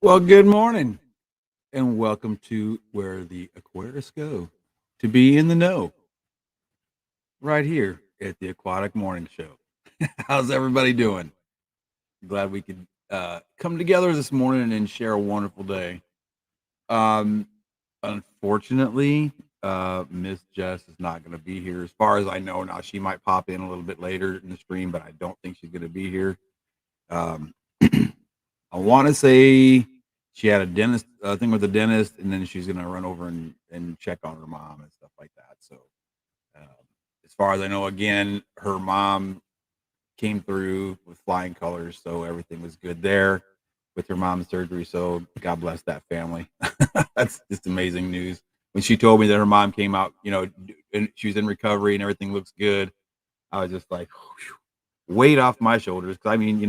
Well, good morning and welcome to Where the Aquarius Go to be in the know right here at the Aquatic Morning Show. How's everybody doing? Glad we could come together this morning and share a wonderful day. Um, Unfortunately, Miss Jess is not going to be here as far as I know. Now, she might pop in a little bit later in the stream, but I don't think she's going to be here. Um, I want to say she had a dentist thing with the dentist, and then she's gonna run over and check on her mom and stuff like that. So, um, as far as I know, again, her mom came through with flying colors, so everything was good there with her mom's surgery. So, God bless that family. That's just amazing news. When she told me that her mom came out, and she was in recovery and everything looks good, I was just like, whew, weight off my shoulders. Because I mean,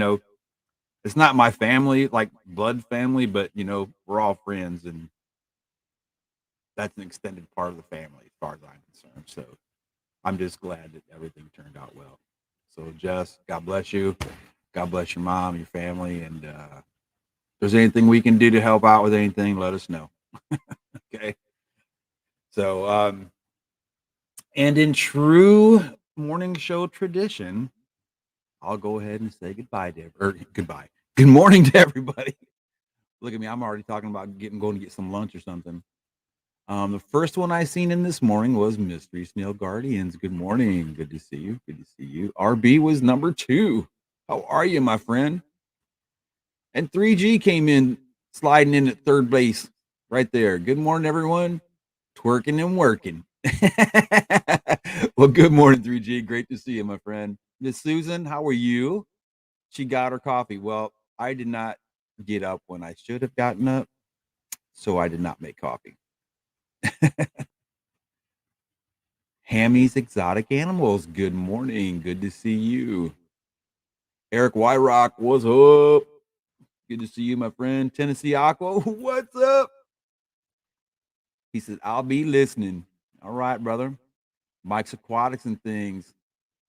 it's not my family, like blood family, but we're all friends, and that's an extended part of the family as far as I'm concerned. So I'm just glad that everything turned out well. So Jess, God bless you. God bless your mom, your family, and if there's anything we can do to help out with anything, let us know. Okay. So and in true morning show tradition, I'll go ahead and say goodbye to goodbye. Good morning to everybody. Look at me, I'm already talking about going to get some lunch or something. The first one I seen in this morning was Mystery Snail Guardians. Good morning. Good to see you. Good to see you. RB was number 2. How are you, my friend? And 3G came in, sliding in at third base right there. Good morning, everyone. Twerking and working. Well, good morning, 3G. Great to see you, my friend. Miss Susan, how are you? She got her coffee. Well, I did not get up when I should have gotten up, so I did not make coffee. Hammy's Exotic Animals. Good morning. Good to see you. Eric Wyrock, what's up? Good to see you, my friend. Tennessee Aqua, what's up? He says, I'll be listening. All right, brother. Mike's Aquatics and things.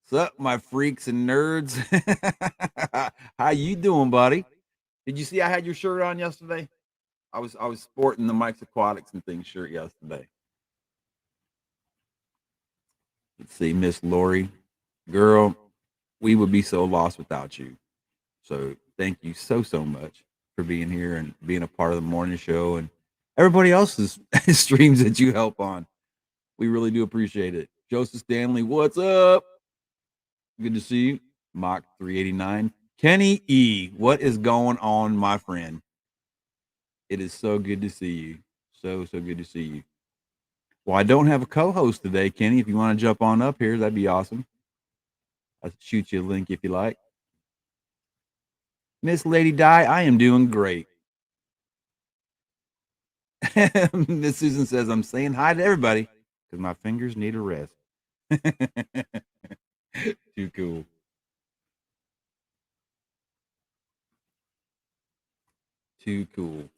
What's up, my freaks and nerds? How you doing, buddy? Did you see I had your shirt on yesterday? I was sporting the Mike's Aquatics and things shirt yesterday. Let's see, Miss Lori. Girl, we would be so lost without you. So thank you so much for being here and being a part of the morning show and everybody else's streams that you help on. We really do appreciate it. Joseph Stanley, what's up? Good to see you. Mach 389. Kenny E, what is going on, my friend? It is so good to see you. So good to see you. Well, I don't have a co-host today, Kenny. If you want to jump on up here, that'd be awesome. I'll shoot you a link if you like. Miss Lady Di, I am doing great. Miss Susan says, I'm saying hi to everybody because my fingers need a rest. Too cool. Too cool.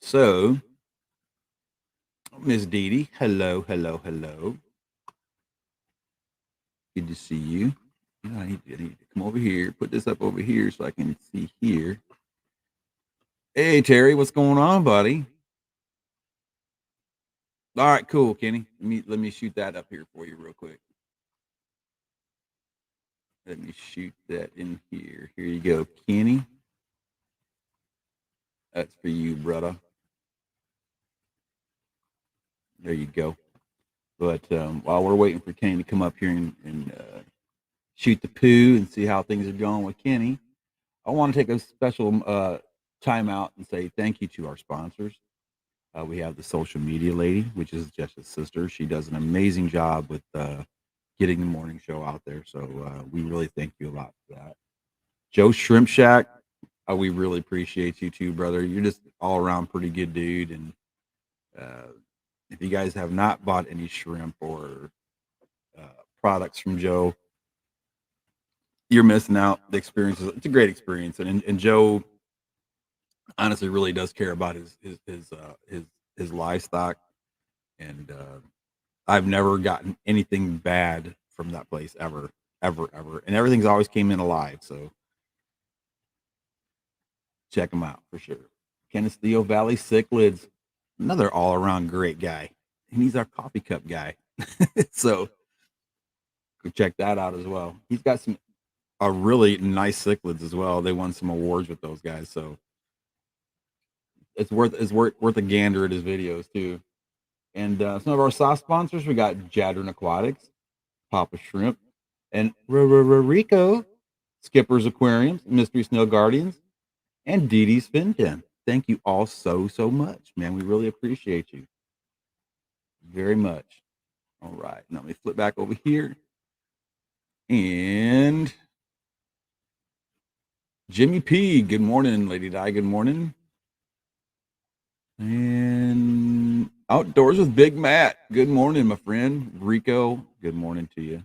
So, Miss Dee Dee, hello. Good to see you. I need to come over here, put this up over here so I can see here. Hey, Terry, what's going on, buddy? All right, cool, Kenny. Let me shoot that up here for you real quick. Let me shoot that in here. Here you go, Kenny. That's for you, brother. There you go. But while we're waiting for Kenny to come up here and shoot the poo and see how things are going with Kenny, I want to take a special time out and say thank you to our sponsors. We have the social media lady, which is Jess's sister. She does an amazing job with getting the morning show out there. So we really thank you a lot for that. Joe Shrimp Shack, we really appreciate you too, brother. You're just all around pretty good dude. And if you guys have not bought any shrimp or products from Joe, you're missing out. The experience it's a great experience, and Joe honestly really does care about his livestock, and I've never gotten anything bad from that place ever, and everything's always came in alive. So check them out for sure. Canisteo Valley Cichlids, another all around great guy. And he's our coffee cup guy. So go check that out as well. He's got some really nice cichlids as well. They won some awards with those guys, so it's worth a gander at his videos too. And some of our soft sponsors, we got Jadron Aquatics, Papa Shrimp, and Rico, Skipper's Aquariums, Mystery Snow Guardians, and Dee Dee's Fin Den. Thank you all so much, man. We really appreciate you very much. All right, now let me flip back over here. And Jimmy P, good morning. Lady Di, good morning. And Outdoors with Big Matt, good morning, my friend. Rico, good morning to you.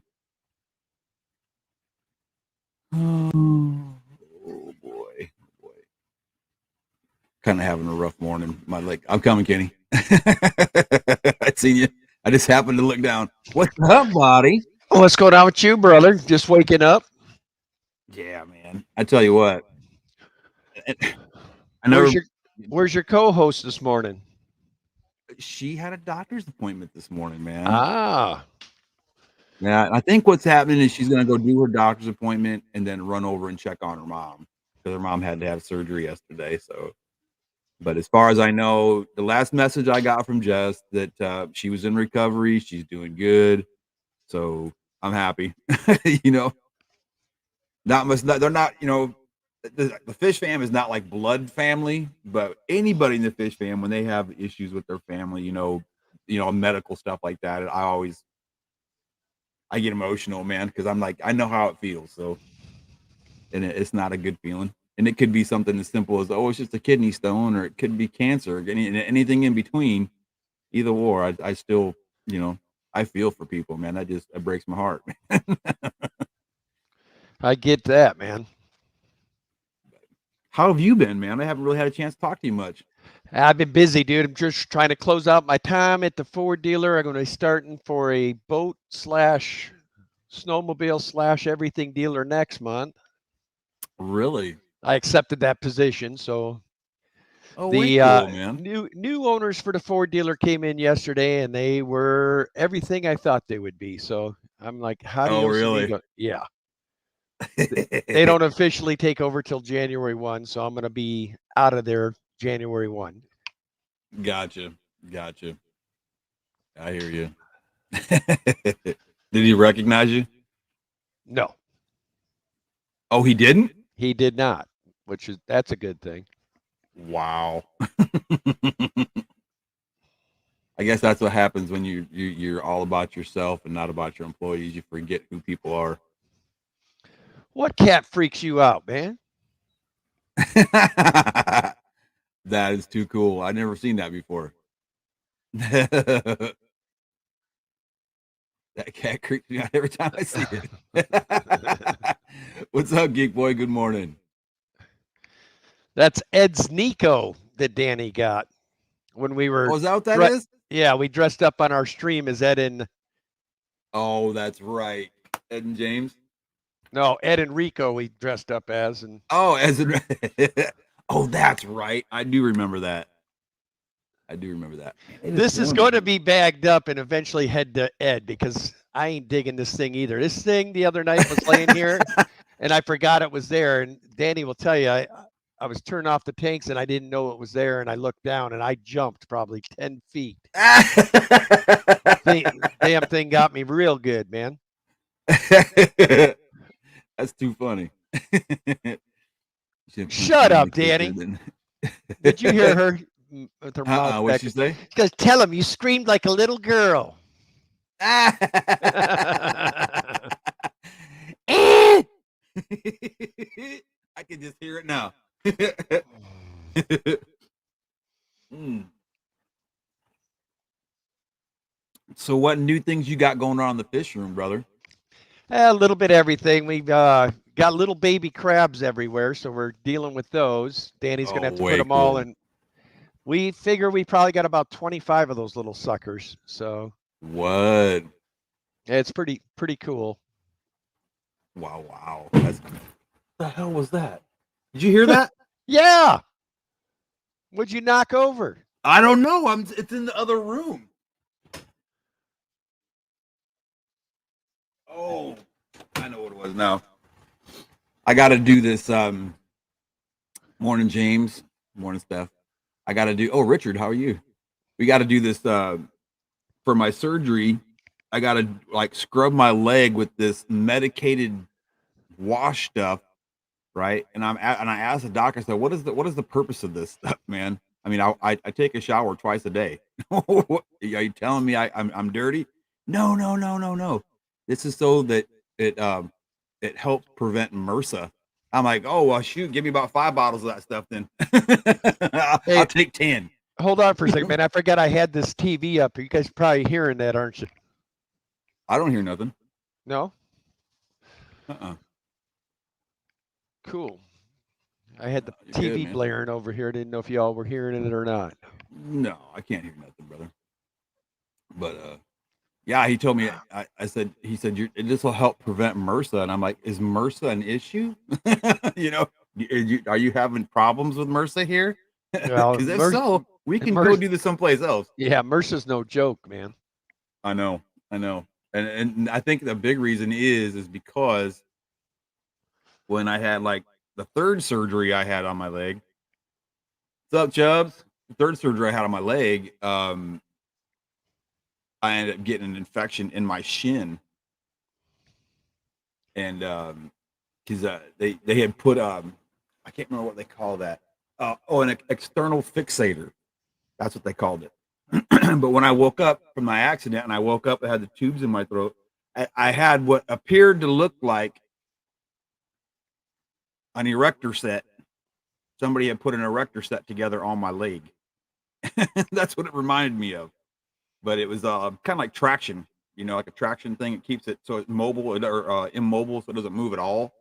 Oh boy. Kind of having a rough morning. My leg. I'm coming, Kenny. I seen you. I just happened to look down. What's up, buddy? What's going on with you, brother? Just waking up? Yeah, man. I tell you what. I Where's never. Where's your co-host this morning? She had a doctor's appointment this morning, man. Ah, Yeah, I think what's happening is she's gonna go do her doctor's appointment and then run over and check on her mom because her mom had to have surgery yesterday. So, but as far as I know, the last message I got from Jess that she was in recovery, she's doing good. So I'm happy. You know, not much. They're not. You know, the fish fam is not like blood family, but anybody in the fish fam when they have issues with their family, medical stuff like that, I get emotional, man, because I'm like, I know how it feels. So, and it's not a good feeling. And it could be something as simple as, oh, it's just a kidney stone, or it could be cancer, anything in between. Either or, I still, I feel for people, man. It breaks my heart. I get that, man. How have you been, man? I haven't really had a chance to talk to you much. I've been busy, dude. I'm just trying to close out my time at the Ford dealer. I'm going to be starting for a boat slash snowmobile slash everything dealer next month. Really? I accepted that position, so Oh, way the cool, man. new owners for the Ford dealer came in yesterday, and they were everything I thought they would be. So I'm like, Oh, adios, really? amigo. Yeah. They don't officially take over till January 1, so I'm going to be out of there January 1. Gotcha. I hear you. Did he recognize you? No, Oh, he didn't? he did not, that's a good thing. Wow. I guess that's what happens when you're all about yourself and not about your employees. You forget who people are. What cat freaks you out, man? That is too cool. I've never seen that before. That cat creeps me out every time I see it. What's up, Geek Boy? Good morning. That's Ed's Nico that Danny got when we were. Oh, is that what that is? Yeah, we dressed up on our stream as Ed and. Oh, that's right. Ed and James. No, Ed and Rico we dressed up as, and oh, oh, that's right. I do remember that. Man, this is going to be bagged up and eventually head to Ed because I ain't digging this thing either. This thing the other night was laying here, and I forgot it was there. And Danny will tell you, I was turning off the tanks and I didn't know it was there, and I looked down and I jumped probably 10 feet. Damn thing got me real good, man. That's too funny. Shut up, Danny. Did you hear her with her mouth? What'd she say? She goes, "Tell him you screamed like a little girl." I can just hear it now. So, what new things you got going on in the fish room, brother? A little bit of everything. We've got little baby crabs everywhere, so we're dealing with those. Danny's going to have to put them all in. We figure we probably got about 25 of those little suckers. So what? It's pretty cool. Wow. What the hell was that? Did you hear that? Yeah. What'd you knock over? I don't know. It's in the other room. Oh, I know what it was now. I got to do this. Morning, James. Morning, Steph. I got to do. Oh, Richard, how are you? We got to do this for my surgery. I got to like scrub my leg with this medicated wash stuff, right? And I asked the doctor, I said, what is the purpose of this stuff, man? I mean, I take a shower twice a day. Are you telling me I'm dirty? No, no, no, no, no. This is so that it it helps prevent MRSA. I'm like, oh well, shoot, give me about 5 bottles of that stuff then. Hey, I'll take 10. hold on for a second, man. I forgot I had this TV up. You guys are probably hearing that, aren't you? I don't hear nothing. No? Uh-uh. Cool. I had the You're TV good, blaring over here. Didn't know if y'all were hearing it or not. No, I can't hear nothing, brother. But yeah, he told me. I said, he said, this will help prevent MRSA, and I'm like, is MRSA an issue? you know, are you having problems with MRSA here? Well, Because if so, we can go MRSA, do this someplace else. yeah, MRSA's no joke, man. I know, and I think the big reason is because when I had like the third surgery I had on my leg. What's up, Chubbs? The third surgery I had on my leg. I ended up getting an infection in my shin, and because they had put I can't remember what they call that. An external fixator. That's what they called it. But when I woke up from my accident and I woke up, I had the tubes in my throat. I had what appeared to look like an erector set. Somebody had put an erector set together on my leg. That's what it reminded me of. But it was kind of like traction, like a traction thing. It keeps it so it's mobile or immobile, so it doesn't move at all.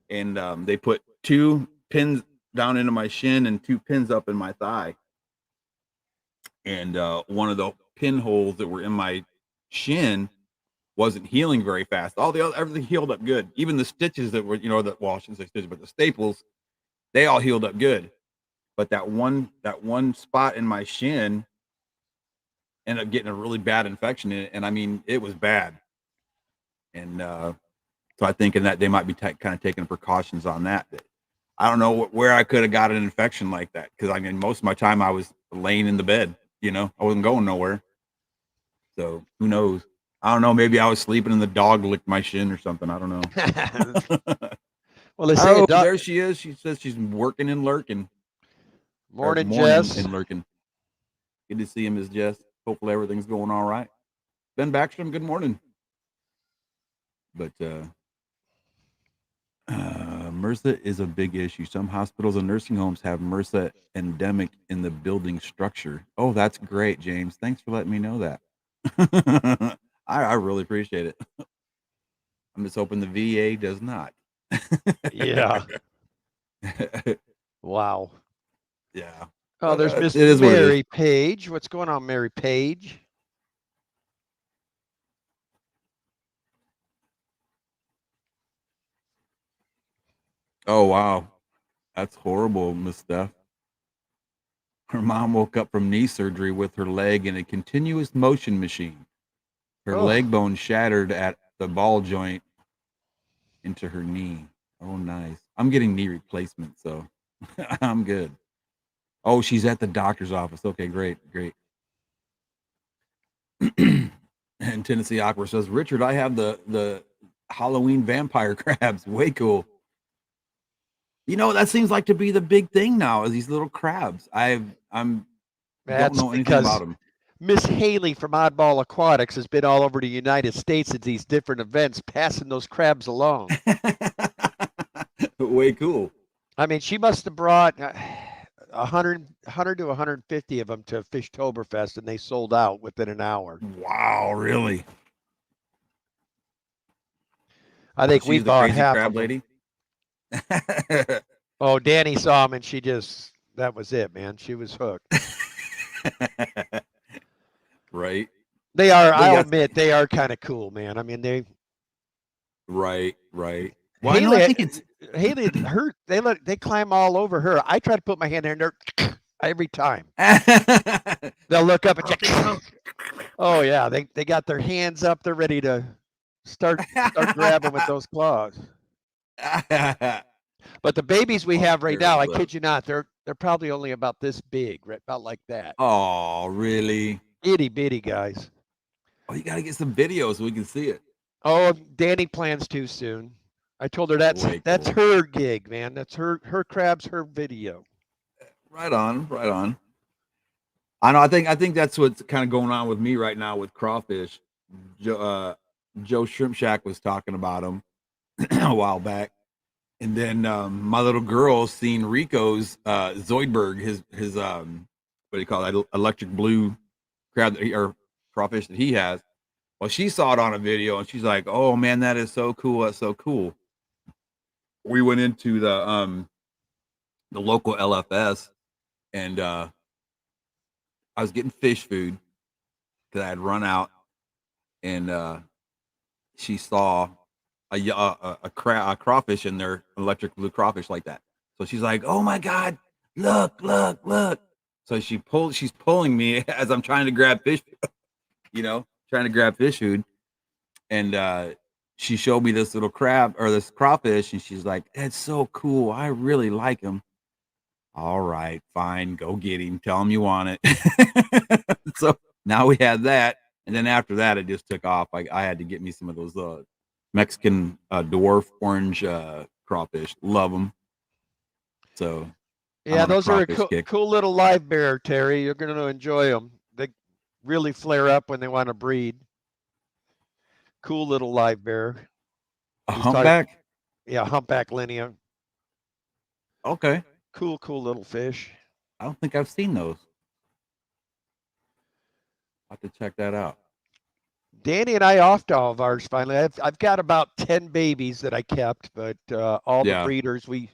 And they put 2 pins down into my shin and 2 pins up in my thigh. And one of the pinholes that were in my shin wasn't healing very fast. Everything healed up good. Even the stitches that were, I shouldn't say stitches, but the staples, they all healed up good. But that one spot in my shin ended up getting a really bad infection in it, and I mean, it was bad. And so I think in that they might be kind of taking precautions on that. I don't know where I could have got an infection like that, because I mean, most of my time I was laying in the bed. I wasn't going nowhere. So who knows? I don't know. Maybe I was sleeping and the dog licked my shin or something. I don't know. Well, they say there she is. She says she's working and lurking. Morning, morning Jess. and lurking. Good to see you, Ms. Jess. Hopefully everything's going all right. Ben Backstrom, good morning. But MRSA is a big issue. Some hospitals and nursing homes have MRSA endemic in the building structure. Oh, that's great, James. Thanks for letting me know that. I really appreciate it. I'm just hoping the VA does not. Yeah. Wow. Yeah. Oh, there's Miss It Mary Page. What's going on, Mary Page? Oh, wow. That's horrible, Miss Steph. Her mom woke up from knee surgery with her leg in a continuous motion machine. Her leg bone shattered at the ball joint into her knee. Oh, nice. I'm getting knee replacement, so I'm good. Oh, she's at the doctor's office. Okay, great. And Tennessee Aqua says, Richard, I have the Halloween vampire crabs. Way cool. That seems like to be the big thing now, is these little crabs. Don't know anything about them. Miss Haley from Oddball Aquatics has been all over the United States at these different events, passing those crabs along. Way cool. I mean, she must have brought 100 to 150 of them to Fishtoberfest, and they sold out within an hour. Wow, really? I think we bought half crab of them. lady. Oh, Danny saw them, and that was it, man. She was hooked. Right. They are, I'll admit, they are kind of cool, man. I mean, Right. Well, Haley, I think Haley, they climb all over her. I try to put my hand in there every time. They'll look up and check. Oh yeah, they got their hands up. They're ready to start grabbing with those claws. But the babies we have right now, I kid you not, they're probably only about this big, right about like that. Oh, really? Itty bitty guys. Oh, you gotta get some videos so we can see it. Oh, Danny plans to soon. I told her that's Cool. her gig, man. That's her crabs, her video. Right on, right on. I know. I think that's what's kind of going on with me right now with crawfish. Joe Shrimp Shack was talking about them a while back, and then my little girl seen Rico's Zoidberg, his what do you call that, electric blue crab or crawfish that he has. Well, she saw it on a video and she's like, "Oh man, that is so cool! That's so cool." We went into the local LFS and I was getting fish food because I had run out, and she saw a crawfish in there, electric blue crawfish like that. So she's like, "Oh my god, look, look, look!" So she's pulling me as I'm trying to grab fish, trying to grab fish food, and she showed me this little crab or this crawfish, and she's like, "That's so cool. I really like him." All right, fine, go get him. Tell him you want it. So now we had that, and then after that, it just took off. I had to get me some of those Mexican dwarf orange crawfish. Love them. So yeah, those are a cool little live bear, Terry. You're going to enjoy them. They really flare up when they want to breed. Cool little live bear. A humpback? Yeah, humpback linea. Okay. Cool little fish. I don't think I've seen those. I'll have to check that out. Danny and I offed all of ours finally. I've got about 10 babies that I kept, but all the breeders, we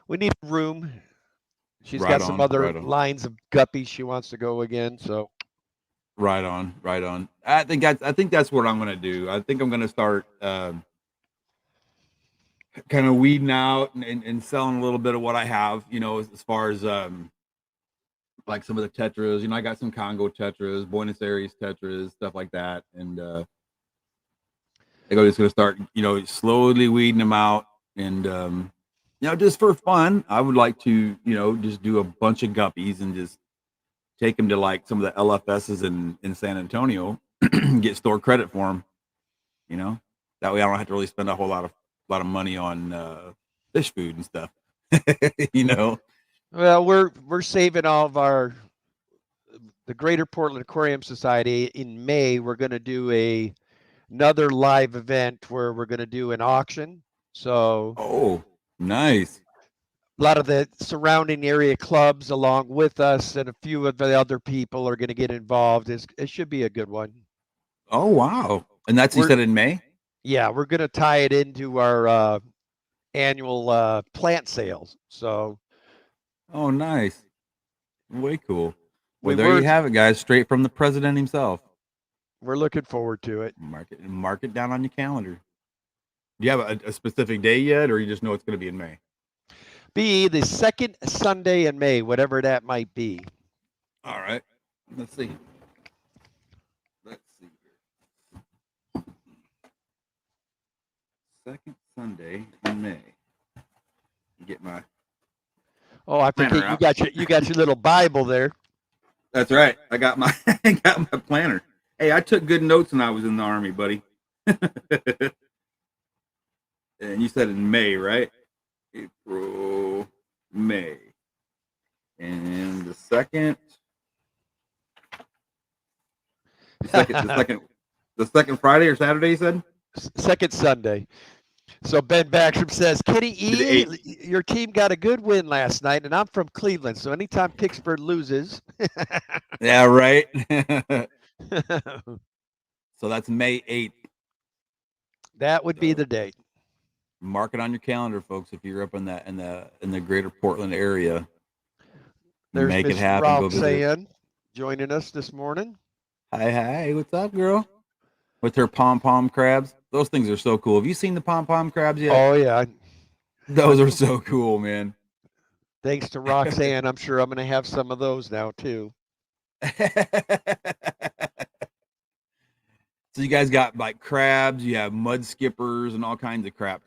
need room. She's got some other lines of guppies she wants to go again, so. Right on. I think that's what I'm gonna do. I think I'm gonna start kind of weeding out and selling a little bit of what I have, as far as like some of the tetras. I got some Congo tetras, Buenos Aires tetras, stuff like that, and I think I'm just gonna start, slowly weeding them out, and just for fun, I would like to, just do a bunch of guppies and just take them to like some of the LFSs in San Antonio, get store credit for them. That way I don't have to really spend a whole lot of money on fish food and stuff. Well, we're saving all of the Greater Portland Aquarium Society. In May, we're going to do another live event where we're going to do an auction. So, oh, nice. A lot of the surrounding area clubs along with us and a few of the other people are going to get involved. It should be a good one. Oh, wow. And that's, you said in May? Yeah, we're going to tie it into our annual plant sales. So. Oh, nice. Way cool. Well, there you have it, guys. Straight from the president himself. We're looking forward to it. Mark it down on your calendar. Do you have a specific day yet, or you just know it's going to be in May? Be the second Sunday in May, whatever that might be. All right. Let's see. Second Sunday in May. Get my. Oh, I forget you got your little Bible there. That's right. I got my planner. Hey, I took good notes when I was in the Army, buddy. And you said in May, right? April, May. And the second Friday or Saturday, you said? Second Sunday. So Ben Backstrom says, Kenny E, your team got a good win last night, and I'm from Cleveland, so anytime Pittsburgh loses. Yeah, right. So that's May 8th. That would be the date. Mark it on your calendar, folks, if you're up in the greater Portland area. There's Make Ms. it happen. Go visit. Joining us this morning. Hi, what's up, girl? With her Pom Pom Crabs. Those things are so cool. Have you seen the Pom Pom Crabs yet? Oh, yeah. Those are so cool, man. Thanks to Roxanne, I'm sure I'm going to have some of those now too. So you guys got like crabs, you have mud skippers, and all kinds of crap.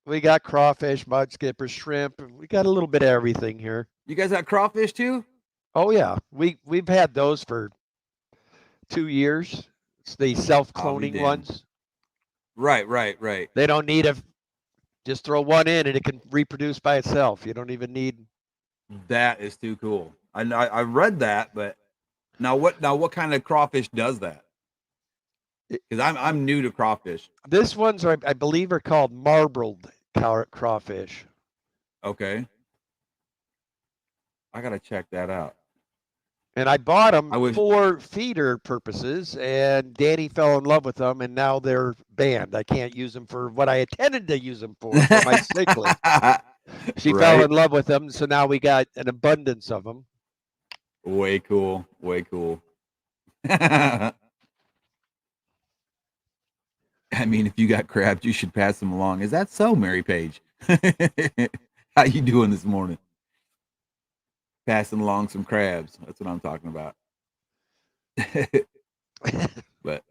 We got crawfish, mud skippers, shrimp. We got a little bit of everything here. You guys got crawfish too? Oh yeah, we've had those for 2 years. It's the I'll be self-cloning damned. ones. Right. They don't need a just throw one in and it can reproduce by itself. You don't even need. That is too cool. I read that, but now what kind of crawfish does that? Because I'm new to crawfish. This ones are, I believe, are called marbled crawfish. Okay. I gotta check that out. And I bought them I wish- for feeder purposes, and Danny fell in love with them, and now they're banned. I can't use them for what I intended to use them for my cichlid. She fell in love with them, so now we got an abundance of them. Way cool. I mean, if you got crabs, you should pass them along. Is that so, Mary Page? How you doing this morning? Passing along some crabs. That's what I'm talking about. But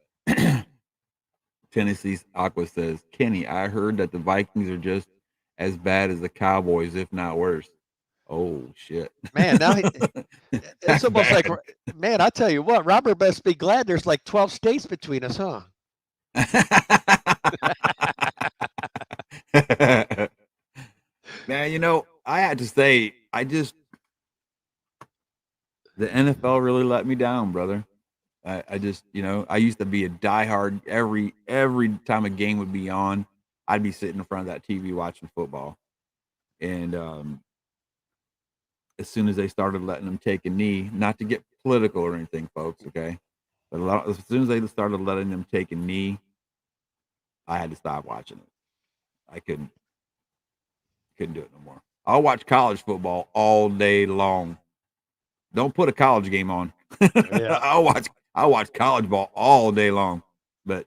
Tennessee's Aqua says, Kenny, I heard that the Vikings are just as bad as the Cowboys, if not worse. Oh shit, man! Now it's almost bad. Like, man, I tell you what, Robert best be glad there's like 12 states between us, huh? Man, I had to say, the NFL really let me down, brother. I just, I used to be a diehard. Every time a game would be on, I'd be sitting in front of that TV watching football. And as soon as they started letting them take a knee, not to get political or anything, folks, okay? But as soon as they started letting them take a knee, I had to stop watching it. I couldn't do it no more. I'll watch college football all day long. Don't put a college game on. Yeah. I'll watch college ball all day long. But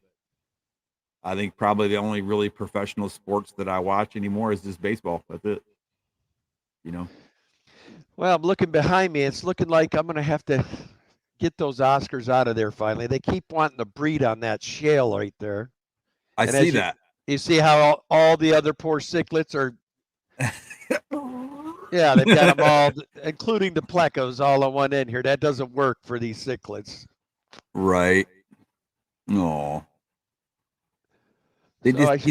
I think probably the only really professional sports that I watch anymore is just baseball. That's it. Well, I'm looking behind me. It's looking like I'm going to have to get those Oscars out of there finally. They keep wanting to breed on that shale right there. I see that. You see how all the other poor cichlids are. Yeah, they've got them all, including the plecos, all on one end here. That doesn't work for these cichlids. Right. No. They just,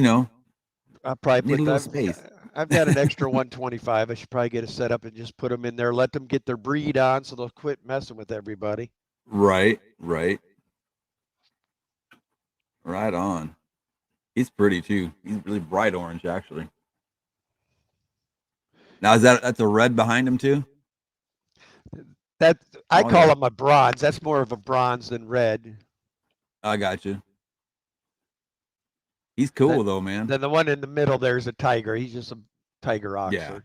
I'll probably need a little space. I've got an extra 125. I should probably get it set up and just put them in there. Let them get their breed on so they'll quit messing with everybody. Right. Right on. He's pretty too. He's really bright orange, actually. Now that's a red behind him too? That I call him a bronze. That's more of a bronze than red. I got you. He's cool though, man. Then the one in the middle there's a tiger. He's just a tiger oxer. Yeah.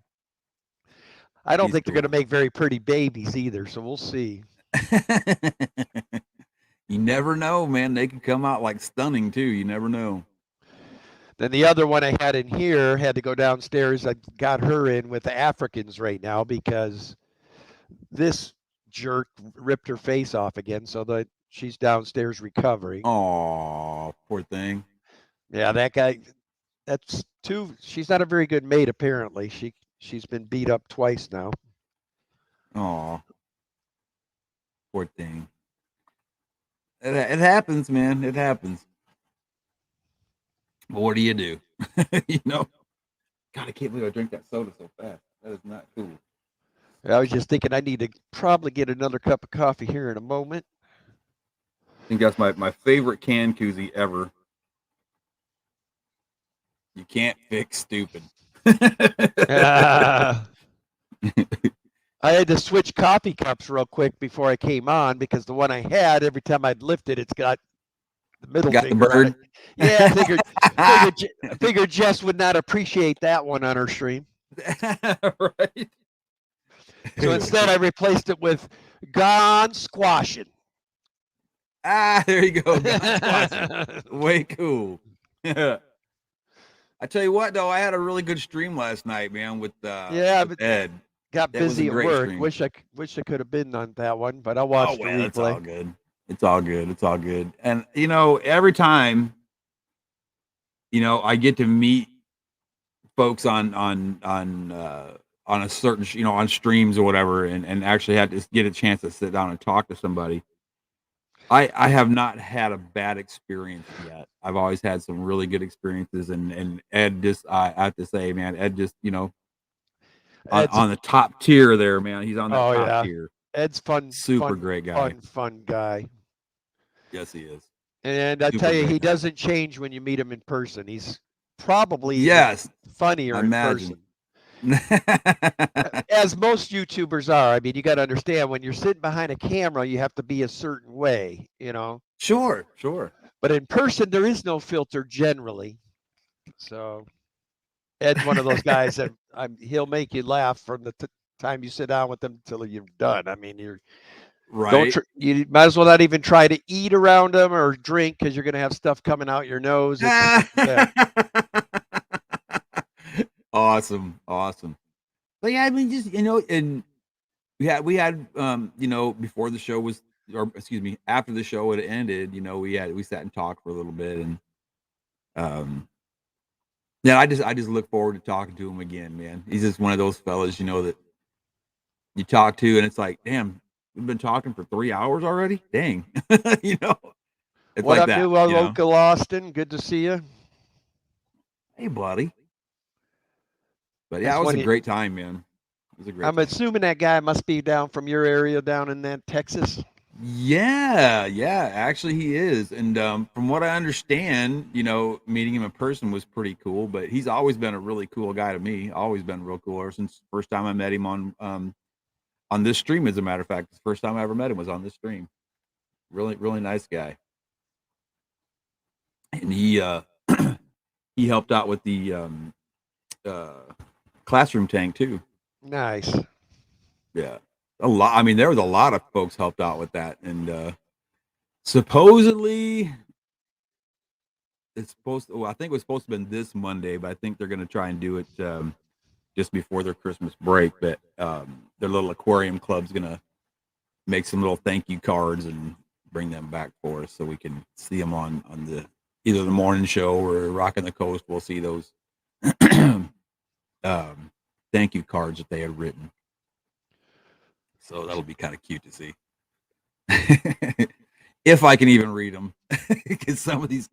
I don't think they're going to make very pretty babies either, so we'll see. You never know, man. They can come out like stunning too. You never know. Then the other one I had in here had to go downstairs. I got her in with the Africans right now because this jerk ripped her face off again. So that she's downstairs recovering. Oh, poor thing. Yeah, that guy. That's two. She's not a very good mate. Apparently, she's been beat up twice now. Oh, poor thing. It happens, man. It happens. But what do? God, I can't believe I drank that soda so fast. That is not cool. I was just thinking I need to probably get another cup of coffee here in a moment. I think that's my favorite can koozie ever. You can't fix stupid. I had to switch coffee cups real quick before I came on because the one I had, every time I'd lift it, it's got the middle finger. The bird. Yeah, I figured Jess would not appreciate that one on her stream. Right. So instead, I replaced it with Gone Squashing. There you go. Way cool. I tell you what, though, I had a really good stream last night, man, with But Ed. got That was a busy at great work. stream. Wish I could have been on that one, but I Oh watched the well, it's all replay. good. It's all good. It's all good. And every time, I get to meet folks on a certain, on streams or whatever, and actually had to get a chance to sit down and talk to somebody. I have not had a bad experience yet. I've always had some really good experiences, and Ed just, I have to say, man, Ed just, Ed's on the top tier there, man. He's on that oh top yeah, tier. Ed's Super great guy. fun guy. Yes, he is. And I Super tell you, he great guy. doesn't change when you meet him in person. He's probably even Yes, funnier I in imagine. person, as most YouTubers are. I mean, you got to understand when you're sitting behind a camera, you have to be a certain way, Sure. But in person, there is no filter generally. So Ed's one of those guys that he'll make you laugh from the time you sit down with him till you're done. I mean, Right. you might as well not even try to eat around him or drink because you're going to have stuff coming out your nose. Awesome. But yeah, I mean, just and we had before the show was, or excuse me, after the show had ended, we sat and talked for a little bit, and yeah, I just look forward to talking to him again, man. He's just one of those fellas, that you talk to, and it's like, damn, we've been talking for 3 hours already. Dang, it's What like up, that. new Uncle Austin? Good to see you. Hey, buddy. But yeah, it was a great time, man. It was a great I'm time. assuming that guy must be down from your area, down in that Texas. Yeah, actually he is. And from what I understand, meeting him in person was pretty cool, but he's always been a really cool guy to me. Always been real cool ever since the first time I met him on this stream. As a matter of fact, the first time I ever met him was on this stream. Really, really nice guy. And he he helped out with the classroom tank too. Nice. Yeah. A lot. I mean, there was a lot of folks helped out with that, and supposedly it's supposed to, well, I think it was supposed to have been this Monday, but I think they're going to try and do it just before their Christmas break. But their little aquarium club's going to make some little thank you cards and bring them back for us so we can see them on the either the morning show or Rockin' the Coast. We'll see those thank you cards that they had written. So that'll be kind of cute to see. If I can even read them, because some of these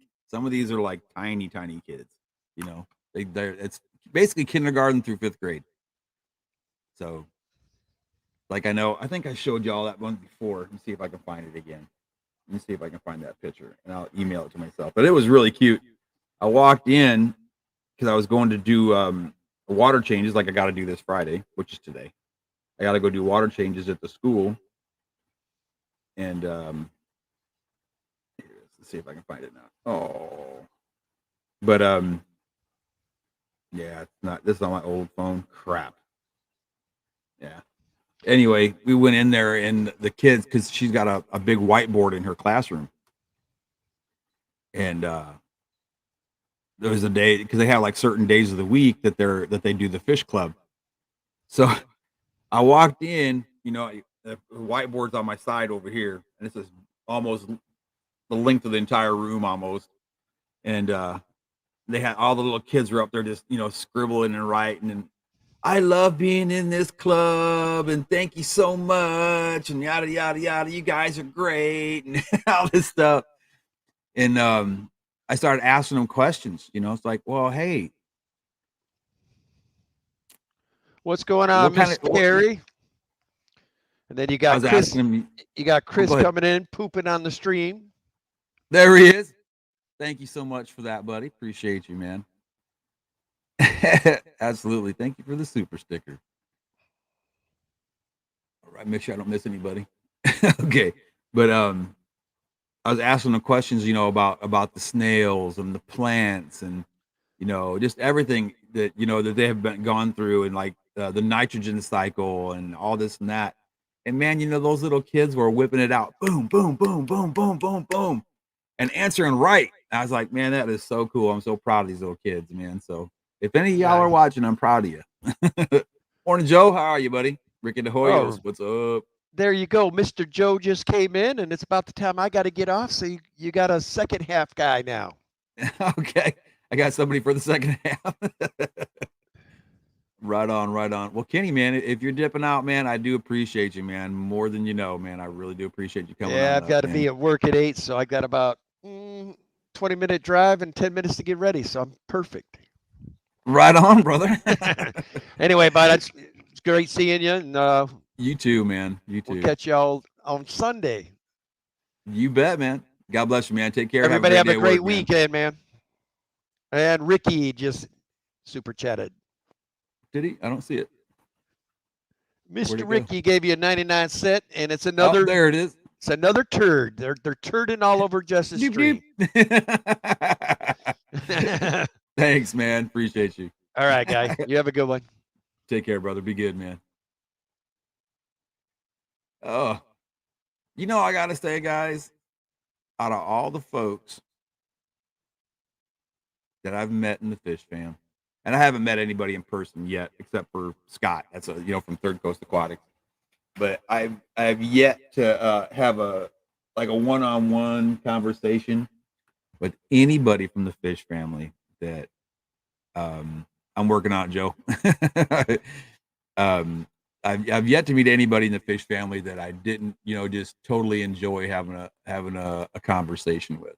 are like tiny kids. It's basically kindergarten through 5th grade. So, like, I think I showed y'all that one before. Let me see if I can find it again. Let me see if I can find that picture, and I'll email it to myself. But it was really cute. I walked in because I was going to do water changes, like I got to do this Friday, which is today. I got to go do water changes at the school, and let's see if I can find it now. Oh, but yeah, it's not. This is on my old phone. Crap. Yeah. Anyway, we went in there, and the kids, because she's got a big whiteboard in her classroom, and there was a day because they have like certain days of the week that they do the fish club. So I walked in, the whiteboard's on my side over here, and this is almost the length of the entire room almost, and they had all the little kids were up there just scribbling and writing, and I love being in this club, and thank you so much, and yada yada yada. You guys are great, and all this stuff. And I started asking them questions. It's like, well, hey, what's going on, Miss Carrie? And then you got Chris. You got Chris coming in, pooping on the stream. There he is. Thank you so much for that, buddy. Appreciate you, man. Absolutely. Thank you for the super sticker. All right, make sure I don't miss anybody. Okay. But I was asking them questions, about the snails and the plants and just everything that that they have gone through, and like the nitrogen cycle and all this and that. And man, those little kids were whipping it out. Boom, boom, boom, boom, boom, boom, boom. and answering right. I was like, man, that is so cool. I'm so proud of these little kids, man. So if any of y'all Yeah. are watching, I'm proud of you. Morning, Joe. How are you, buddy? Ricky de Hoyos. Oh, What's up? there you go. Mr. Joe just came in, and it's about the time I got to get off. So you got a second half guy now. Okay. I got somebody for the second half. Right on, right on. Well, Kenny, man, if you're dipping out, man, I do appreciate you, man, more than you know, man. I really do appreciate you coming Yeah, on I've up, got to be man. at work at 8, so I got about 20-minute drive and 10 minutes to get ready. So I'm perfect. Right on, brother. Anyway, bud, it's great seeing you, and You too, man. You we'll too. catch y'all on Sunday. You bet, man. God bless you, man. Take care. Have a Everybody great have day a at great work, man. weekend, man. And Ricky just super chatted. Did he? I don't see it. Where'd Mr. it go? Ricky gave you a 99 cent, and it's Oh, another there it is. it's another turd. They're turding all over Justice Beep, Street. beep. All Thanks, man. Appreciate you. right, guy. You have a good one. Take care, brother. Be good, man. Oh, I gotta say, guys, out of all the folks that I've met in the fish fam, and I haven't met anybody in person yet, except for Scott. That's from Third Coast Aquatics. But I've yet to have a one-on-one conversation with anybody from the fish family that I'm working on, Joe. um, I've yet to meet anybody in the fish family that I didn't, just totally enjoy having a conversation with,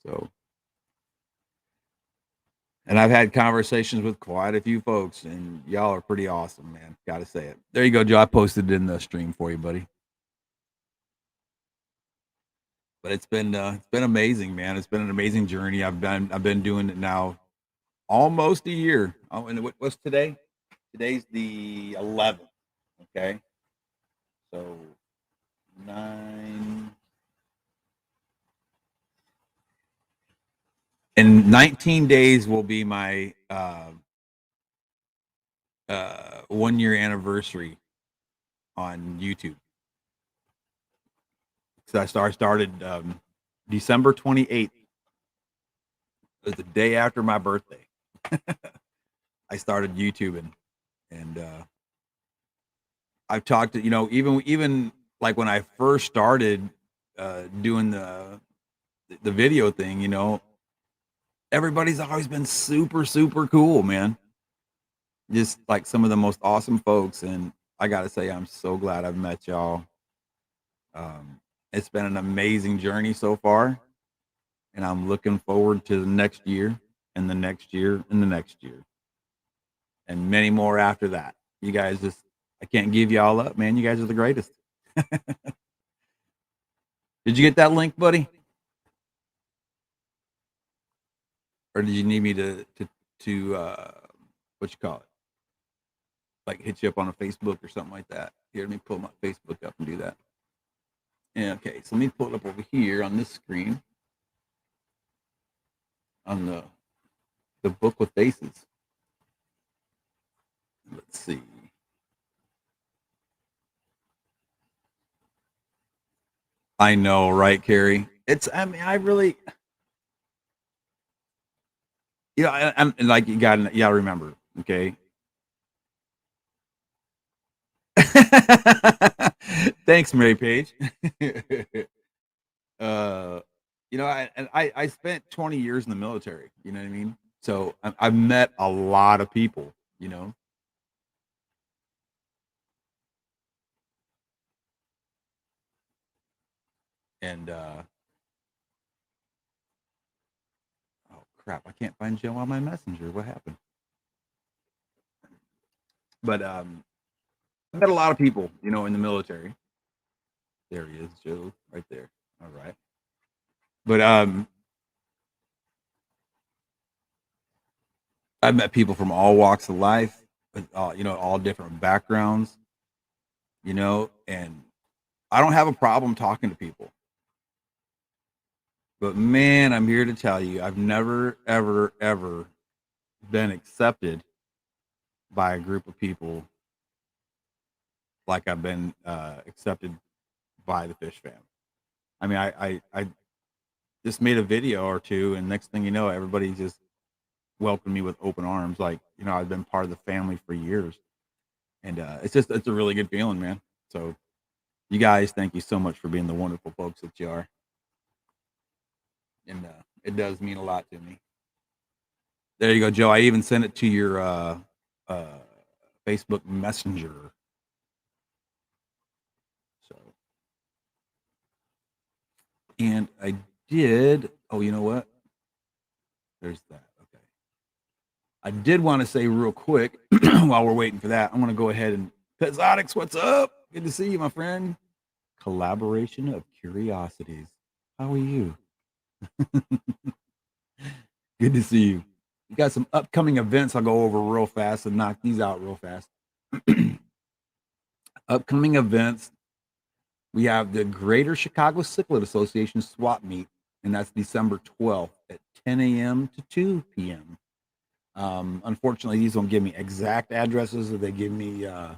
So, and I've had conversations with quite a few folks, and y'all are pretty awesome, man. Got to say it. There you go, Joe. I posted it in the stream for you, buddy. But it's been amazing, man. It's been an amazing journey. I've been doing it now almost a year. Oh, and what's today? Today's the 11th. Okay, so 9 in 19 days will be my 1 year anniversary on YouTube. So I started December 28th. It was the day after my birthday. I started YouTubing, and I've talked to even like when I first started doing the video thing. Everybody's always been super super cool, man. Just like some of the most awesome folks, and I got to say, I'm so glad I've met y'all. It's been an amazing journey so far, and I'm looking forward to the next year, and the next year, and the next year, and many more after that. You guys I can't give you all up, man. You guys are the greatest. Did you get that link, buddy? Or did you need me to what you call it? Like hit you up on a Facebook or something like that? Here, let me pull my Facebook up and do that. Yeah, okay, so let me pull it up over here on this screen on the book with faces. Let's see. I know, right, Carrie? I really, I'm like, you gotta remember, okay? Thanks, Mary Page. uh, I spent 20 years in the military. You know what I mean? So I've met a lot of people. You know, and oh crap, I can't find Joe on my messenger. What happened? But I met a lot of people. In the military. There he is, Joe, right there. All right. But I've met people from all walks of life, with all different backgrounds. And I don't have a problem talking to people. But man, I'm here to tell you, I've never, ever, ever been accepted by a group of people like I've been accepted by the fish fam. I mean, I just made a video or two, and next thing you know, everybody just welcomed me with open arms. Like, I've been part of the family for years, and it's a really good feeling, man. So, you guys, thank you so much for being the wonderful folks that you are, and it does mean a lot to me. There you go, Joe. I even sent it to your Facebook Messenger. So, and I did. Oh, you know what? There's that. Okay. I did want to say real quick while we're waiting for that, I'm going to go ahead and Pezotix, what's up? Good to see you, my friend. Collaboration of Curiosities. How are you? Good to see you. We got some upcoming events I'll go over real fast and knock these out real fast. Upcoming events. We have the Greater Chicago Cichlid Association swap meet, and that's December 12th at 10 a.m. to 2 p.m. Unfortunately, these don't give me exact addresses, or they give me a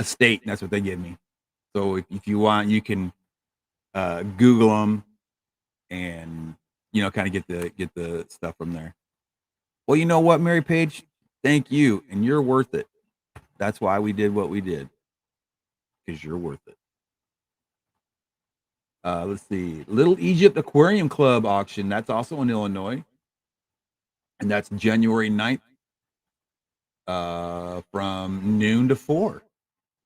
state, and that's what they give me. So if you want, you can Google them and kind of get the stuff from there. Well, you know what, Mary Page, thank you, and you're worth it. That's why we did what we did, because you're worth it. Let's see, Little Egypt Aquarium Club auction. That's also in Illinois, and that's January 9th from noon to 4.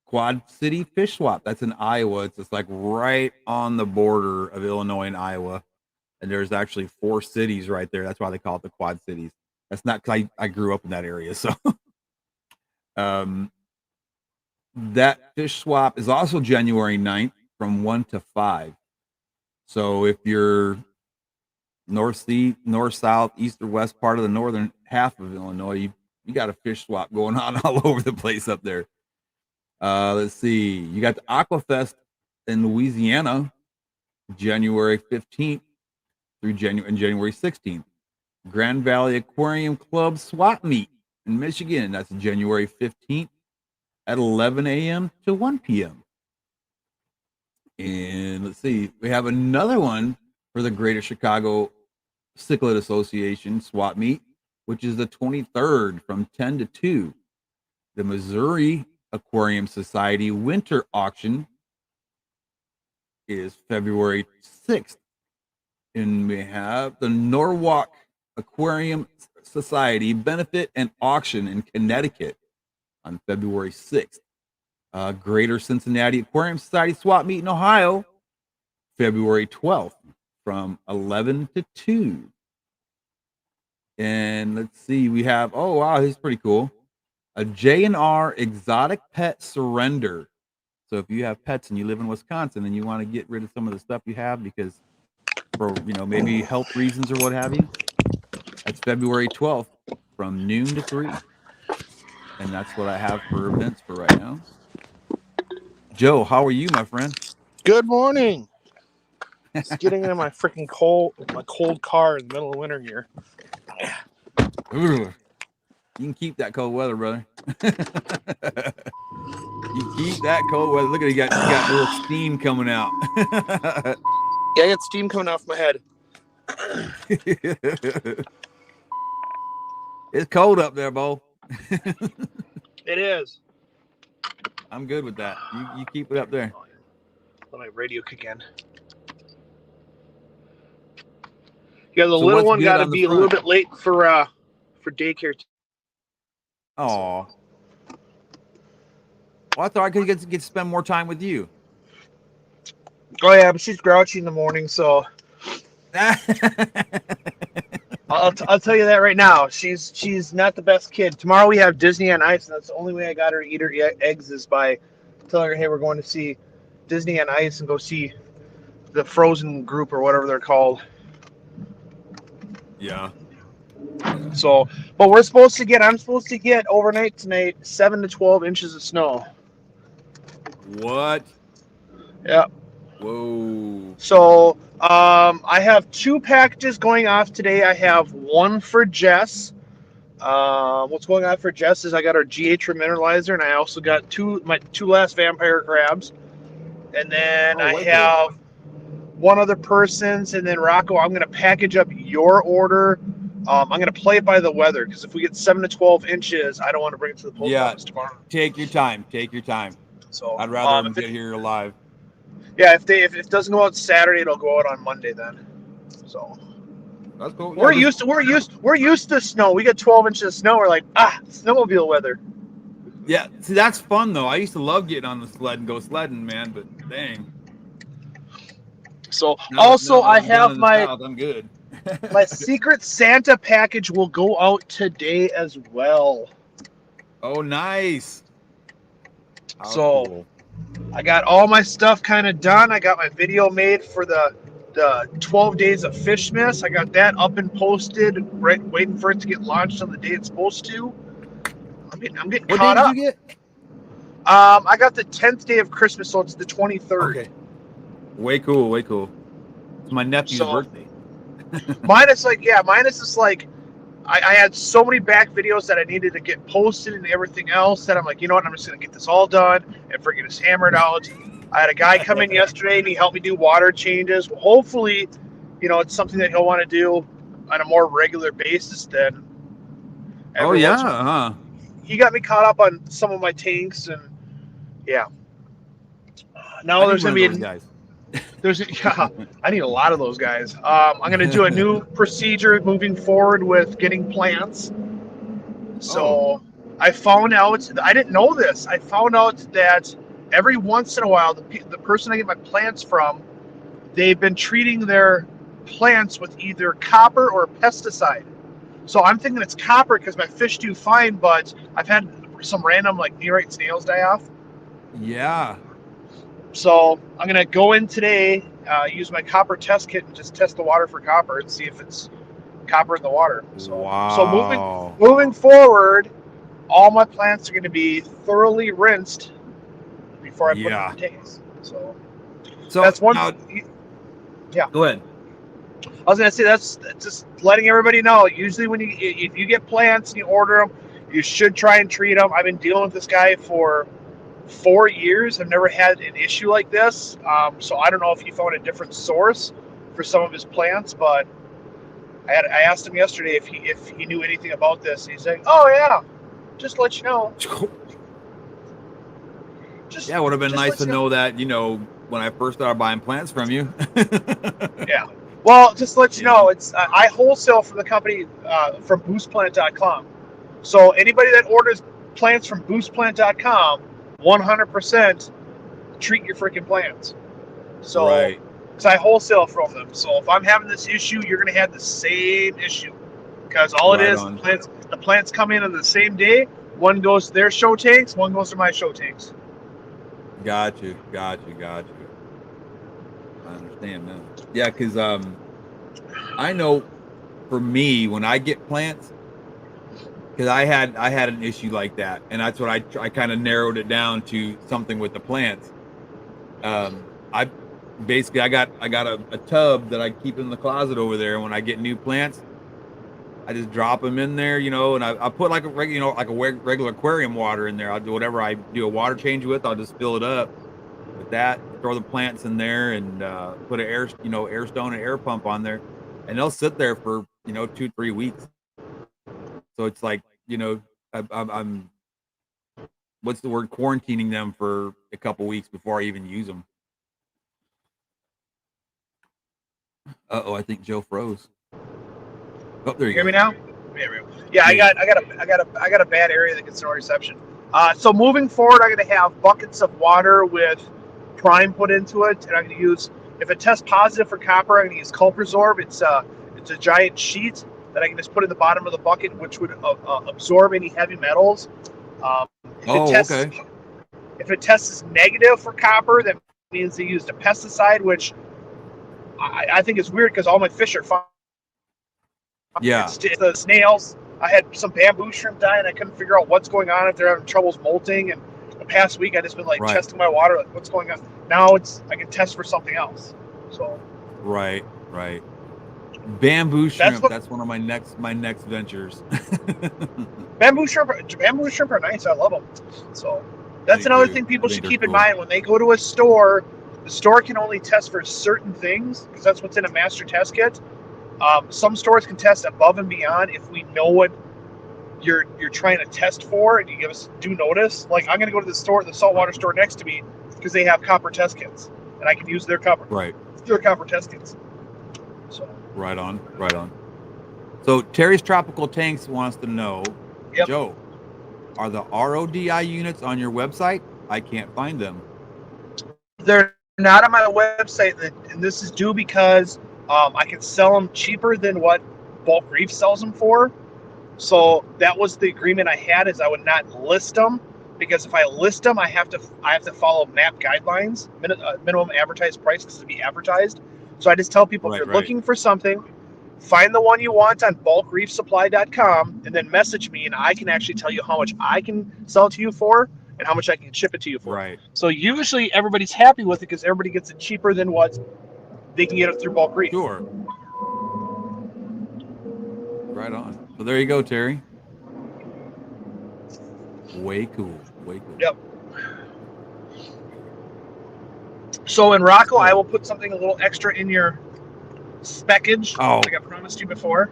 Quad City Fish Swap. That's in Iowa. It's just like right on the border of Illinois and Iowa. And there's actually 4 cities right there. That's why they call it the Quad Cities. That's not because I grew up in that area. So that fish swap is also January 9th from 1 to 5. So if you're north, south, east, or west part of the northern half of Illinois, you got a fish swap going on all over the place up there. Let's see. You got the Aquafest in Louisiana, January 15th through January 16th. Grand Valley Aquarium Club swap meet in Michigan. That's January 15th at 11 a.m. to 1 p.m. And let's see. We have another one for the Greater Chicago Cichlid Association swap meet, which is the 23rd from 10 to 2. The Missouri Aquarium Society winter auction is February 6th. And we have the Norwalk Aquarium Society benefit and auction in Connecticut on February 6th. Greater Cincinnati Aquarium Society swap meet in Ohio, February 12th from 11 to 2. And let's see, we have, oh, wow, this is pretty cool. A J&R exotic pet surrender. So if you have pets and you live in Wisconsin and you want to get rid of some of the stuff you have because for, maybe health reasons or what have you, that's February 12th from noon to 3. And that's what I have for events for right now. Joe, how are you, my friend? Good morning. Just getting into my freaking cold car in the middle of winter here. You can keep that cold weather, brother. You keep that cold weather. Look at you got a little steam coming out. Yeah, I got steam coming off my head. It's cold up there, Bo. It is. I'm good with that. You keep it up there. Let my radio kick in. Yeah, the little one got to be a little bit late for daycare. Oh. Well, I thought I could get to spend more time with you. Oh yeah, but she's grouchy in the morning, so I'll tell you that right now. She's not the best kid. Tomorrow we have Disney on Ice, and that's the only way I got her to eat her eggs is by telling her, hey, we're going to see Disney on Ice and go see the Frozen group or whatever they're called. Yeah. So, but I'm supposed to get overnight tonight 7 to 12 inches of snow. What? Yeah. Whoa. So, I have 2 packages going off today. I have one for Jess. What's going on for Jess is I got our GH remineralizer, and I also got my two last vampire crabs. And then I have one other person's, and then Rocko, I'm going to package up your order. I'm going to play it by the weather, because if we get 7 to 12 inches, I don't want to bring it to the post office tomorrow. Take your time. Take your time. So I'd rather them get here alive. Yeah, if it doesn't go out Saturday, it'll go out on Monday then. So that's cool. We're used to snow. We get 12 inches of snow. We're like, snowmobile weather. Yeah, see, that's fun though. I used to love getting on the sled and go sledding, man. But dang. So now I have my South, I'm good. my Secret Santa package will go out today as well. Oh, nice. So cool. I got all my stuff kind of done. I got my video made for the 12 Days of Fishmas. I got that up and posted, right, waiting for it to get launched on the day it's supposed to. I'm getting caught up. What day did you get? I got the 10th day of Christmas, so it's the 23rd. Okay. Way cool, way cool. It's my nephew's birthday. mine is just like I had so many back videos that I needed to get posted and everything else that I'm like, you know what, I'm just gonna get this all done and freaking just hammered out. I had a guy come in yesterday and he helped me do water changes. Hopefully, it's something that he'll want to do on a more regular basis than every once. He got me caught up on some of my tanks, and now there's gonna be guys. I need a lot of those guys. I'm going to do a new procedure moving forward with getting plants. So I found out, I didn't know this. I found out that every once in a while, the person I get my plants from, they've been treating their plants with either copper or pesticide. So I'm thinking it's copper because my fish do fine, but I've had some random neorite snails die off. Yeah. So I'm going to go in today, use my copper test kit and just test the water for copper and see if it's copper in the water. So moving forward, all my plants are going to be thoroughly rinsed before I put them in the tanks. So that's one. Go ahead. I was going to say that's just letting everybody know. Usually when if you get plants and you order them, you should try and treat them. I've been dealing with this guy for 4 years. I've never had an issue like this. So I don't know if he found a different source for some of his plants, but I asked him yesterday if he knew anything about this. He's like, "Oh yeah, just to let you know." It would have been nice to know that, when I first started buying plants from you. Yeah. Well, just to let you know, it's I wholesale from the company from boostplant.com. So anybody that orders plants from boostplant.com, 100% treat your freaking plants. So, because I wholesale from them. So if I'm having this issue, you're going to have the same issue. Because all it is, the plants come in on the same day. One goes to their show tanks, one goes to my show tanks. Got you. I understand now. Yeah, because I know for me, when I get plants, because I had an issue like that, and that's what I kind of narrowed it down to something with the plants. I got a tub that I keep in the closet over there, and when I get new plants, I just drop them in there, and I put like a regular aquarium water in there. I'll do whatever I do a water change with. I'll just fill it up with that, throw the plants in there, and put an air stone and air pump on there, and they'll sit there for 2-3 weeks. So it's like, I'm what's the word, quarantining them for a couple weeks before I even use them. I think Joe froze. Oh, there you go. Hear me now? Yeah, I got a bad area that gets no reception. So moving forward, I'm going to have buckets of water with prime put into it, and I'm going to use, if it tests positive for copper, I'm going to use Culpresorb. It's a giant sheet that I can just put in the bottom of the bucket, which would absorb any heavy metals. If it tests negative for copper, that means they used a pesticide, which I think is weird because all my fish are fine. Yeah. It's the snails. I had some bamboo shrimp die, and I couldn't figure out what's going on, if they're having troubles molting. And the past week, I just been testing my water, like what's going on. Now I can test for something else. So. Right. Bamboo shrimp. That's one of my next ventures. Bamboo shrimp are nice. I love them. So that's another thing people should keep in mind when they go to a store. the store can only test for certain things because that's what's in a master test kit. Some stores can test above and beyond if we know what you're trying to test for, and you give us due notice. Like, I'm going to go to the store, the saltwater store next to me, because they have copper test kits, and I can use their copper test kits. So right on. So Terry's Tropical Tanks wants to know, Yep. Joe, are the RODI units on your website? I can't find them. they're not on my website, and this is due because I can sell them cheaper than what Bulk Reef sells them for. So that was the agreement I had, is I would not list them, because if I list them, I have to follow MAP guidelines, minimum advertised price, because it'll be advertised. So I just tell people, if you're looking for something, find the one you want on bulkreefsupply.com, and then message me, and I can actually tell you how much I can sell it to you for and how much I can ship it to you for. Right. So usually everybody's happy with it because everybody gets it cheaper than what they can get it through Bulk Reef. Sure. Right on. So there you go, Terry. Way cool. Yep. So in Rocko, I will put something a little extra in your speckage, like I promised you before.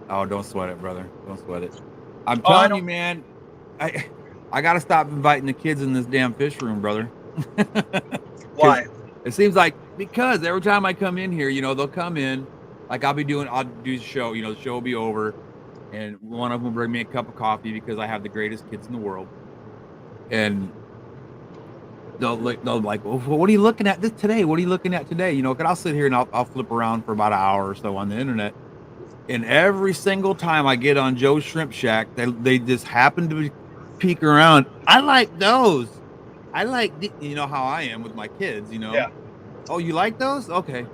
Oh, don't sweat it, brother. Don't sweat it. I'm telling you, man, I got to stop inviting the kids in this damn fish room, brother. Why? It seems like, because every time I come in here, they'll come in, like I'll do the show, the show will be over, and one of them will bring me a cup of coffee because I have the greatest kids in the world. And they'll be like, well, what are you looking at today? What are you looking at today? Because I'll sit here and I'll flip around for about an hour or so on the internet. And every single time I get on Joe's Shrimp Shack, they just happen to peek around. I like those. I like, how I am with my kids, Yeah. Oh, you like those? Okay.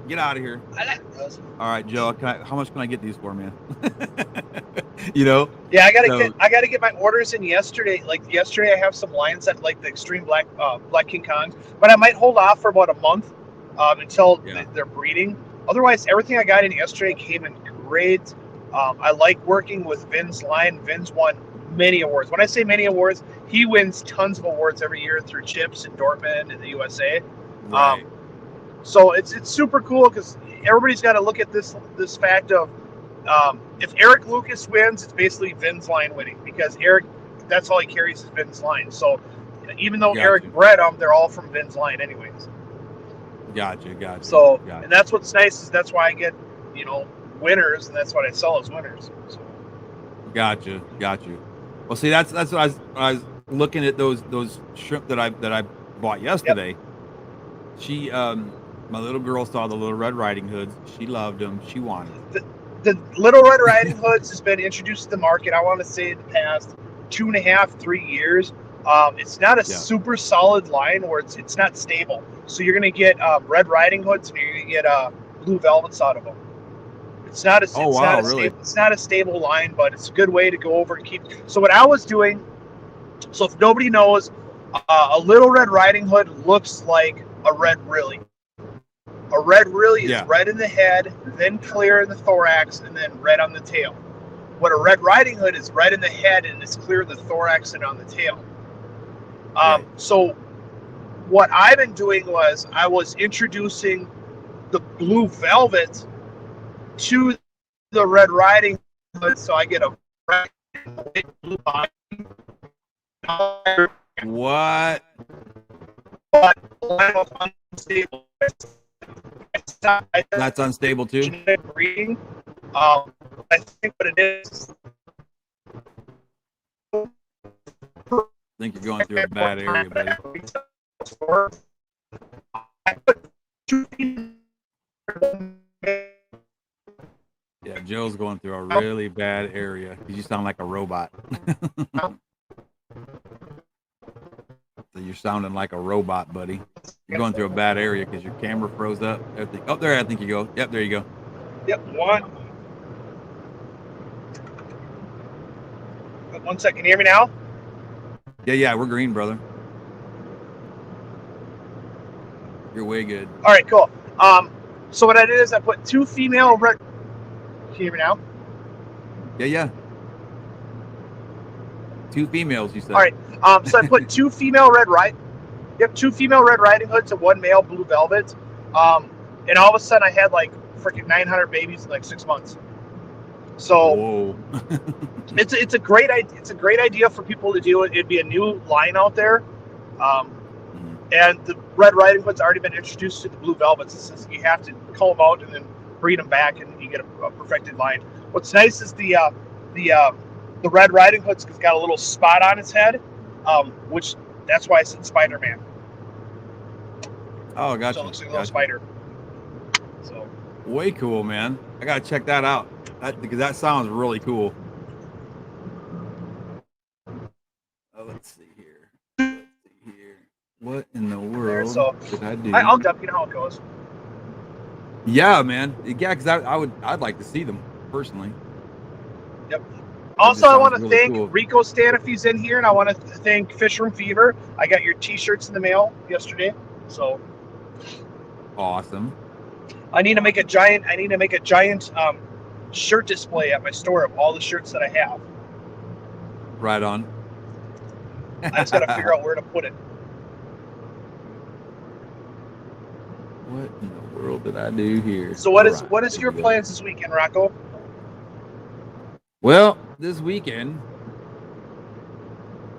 Get out of here. I like those. All right, Joe, how much can I get these for, man? Yeah, I gotta get my orders in yesterday. Like yesterday, I have some lines that like the extreme black King Kongs, but I might hold off for about a month until they're breeding. Otherwise, everything I got in yesterday came in great. I like working with Vin's line. Vin's won many awards. When I say many awards, he wins tons of awards every year through Chips and Dortmund and the USA. Right. So it's super cool because everybody's got to look at this fact of if Eric Lucas wins, it's basically Vin's line winning, because Eric, that's all he carries is Vin's line. So even though Eric bred them, they're all from Vin's line anyways. Gotcha. So and that's what's nice, is that's why I get winners, and that's what I sell as winners. So. Gotcha. Well, see, that's what I was looking at those shrimp that I bought yesterday. Yep. She my little girl saw the little Red Riding Hoods. She loved them. She wanted them. The little Red Riding Hoods has been introduced to the market, I want to say, in the past 2.5, 3 years. It's not a super solid line where it's not stable. So you're going to get Red Riding Hoods, and you're going to get blue velvets out of them. It's not a stable line, but it's a good way to go over and keep. So what I was doing, so if nobody knows, a little Red Riding Hood looks like a red Rilly. A red Rilly is red in the head, then clear in the thorax, and then red on the tail. What a Red Riding Hood is red in the head, and it's clear in the thorax and on the tail. So what I've been doing was I was introducing the blue velvet to the Red Riding Hood, so I get a red blue body. What? But unstable. That's unstable too. Breeding. I think what it is. I think you're going through a bad area, buddy. Yeah, Joe's going through a really bad area because you sound like a robot. So you're sounding like a robot, buddy. You're going through a bad area because your camera froze up. Everything. Oh, there, I think you go. Yep, there you go. Yep, one. 1 second. Can you hear me now? Yeah, we're green, brother. You're way good. All right, cool. So what I did is I put 2 female red. Can you hear me now? Yeah. 2 females, you said. All right. So I put 2 female red Yep, 2 female Red Riding Hoods and 1 male Blue Velvet. And all of a sudden, I had like freaking 900 babies in like 6 months. So Whoa. it's a great idea. It's a great idea for people to do it. It'd be a new line out there. And the Red Riding Hood's already been introduced to the Blue Velvets. It says you have to cull them out and then breed them back, and you get a perfected line. What's nice is the Red Riding Hood's got a little spot on its head, which that's why I said Spider-Man. Oh, gotcha. So it looks like a little spider. So way cool, man. I gotta check that out. Because that sounds really cool. Let's see here. What in the world did I do? I'll dump you know how it goes. Yeah, man. Yeah, because I'd like to see them personally. Yep. Also, I want to really thank cool. Rico Stan if he's in here, and I want to thank Fish Room Fever. I got your T-shirts in the mail yesterday, so awesome. I need to make a giant shirt display at my store of all the shirts that I have. Right on. I just got to figure out where to put it. What in the world did I do here? So what is your plans this weekend, Rocko? Well, this weekend,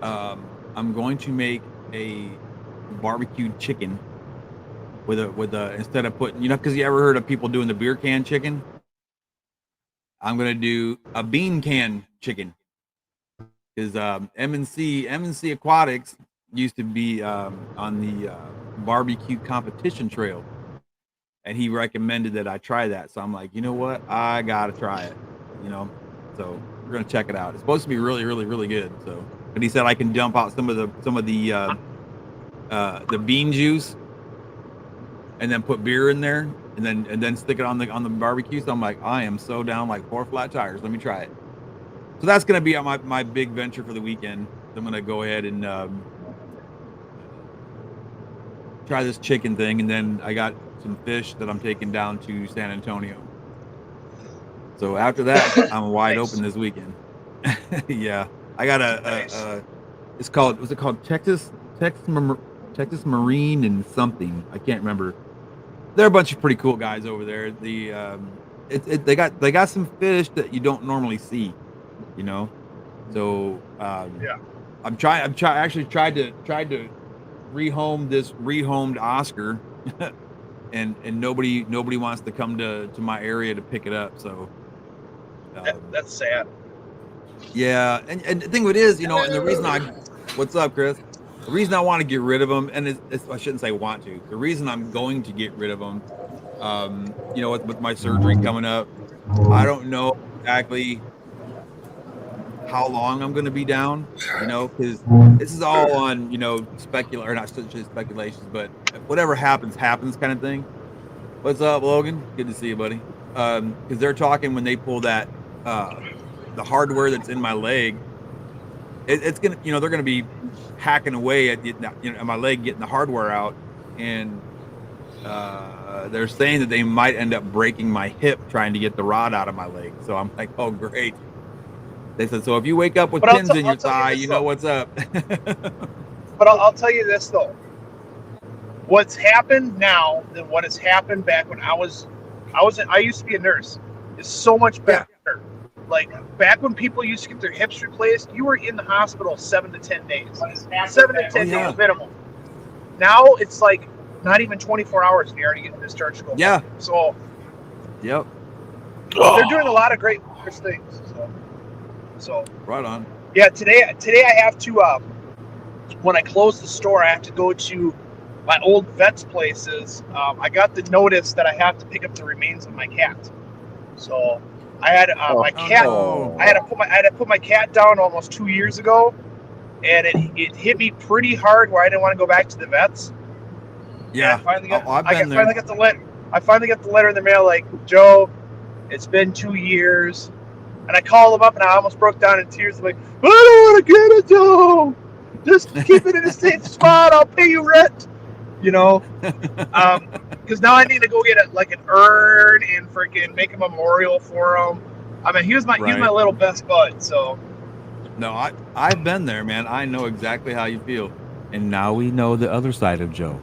I'm going to make a barbecued chicken with a instead of putting, because you ever heard of people doing the beer can chicken? I'm gonna do a bean can chicken because M&C Aquatics used to be on the barbecue competition trail, and he recommended that I try that. So I'm like, you know what, I gotta try it. So we're gonna check it out. It's supposed to be really, really, really good. So, but he said I can dump out some of the bean juice and then put beer in there and then stick it on the barbecue. So I'm like, I am so down, like 4 flat tires. Let me try it. So that's gonna be my big venture for the weekend. I'm gonna go ahead and try this chicken thing, and then I got some fish that I'm taking down to San Antonio. So after that, I'm wide open this weekend. Yeah, I got it's called, what's it called? Texas Marine and something. I can't remember. They're a bunch of pretty cool guys over there. They got some fish that you don't normally see, So yeah, actually tried to rehome this rehomed Oscar, and nobody wants to come to my area to pick it up. So that's sad. Yeah, and the thing of it is, and the reason what's up, Chris? The reason I want to get rid of them, and I shouldn't say want to. The reason I'm going to get rid of them, with my surgery coming up, I don't know exactly how long I'm going to be down, because this is all on, or not speculations, but whatever happens kind of thing. What's up, Logan? Good to see you, buddy. Because they're talking when they pull that, the hardware that's in my leg, it's gonna, they're gonna be hacking away at my leg, getting the hardware out, and they're saying that they might end up breaking my hip trying to get the rod out of my leg. So I'm like, oh great. They said, so if you wake up with pins in your thigh, you know what's up. But I'll tell you this though. What's happened now than what has happened back when I used to be a nurse is so much better. Yeah. Like back when people used to get their hips replaced, you were in the hospital 7 to 10 days. 7 to 10 days minimum. Now it's like not even 24 hours and you're already getting discharged. Yeah. So. Yep. They're doing a lot of great things. So. Right on. Yeah. Today I have to. When I close the store, I have to go to my old vet's places. I got the notice that I have to pick up the remains of my cat. So I had my cat. No. I had to put my cat down almost 2 years ago, and it hit me pretty hard where I didn't want to go back to the vets. Yeah, I finally got the letter. I finally got the letter in the mail, like, Joe, it's been 2 years, and I called them up and I almost broke down in tears. I'm like, I don't want to get it, Joe. Just keep it in a safe spot. I'll pay you rent. Because now I need to go get an urn and freaking make a memorial for him. I mean, he was my little best bud. So no, I've been there, man. I know exactly how you feel. And now we know the other side of Joe.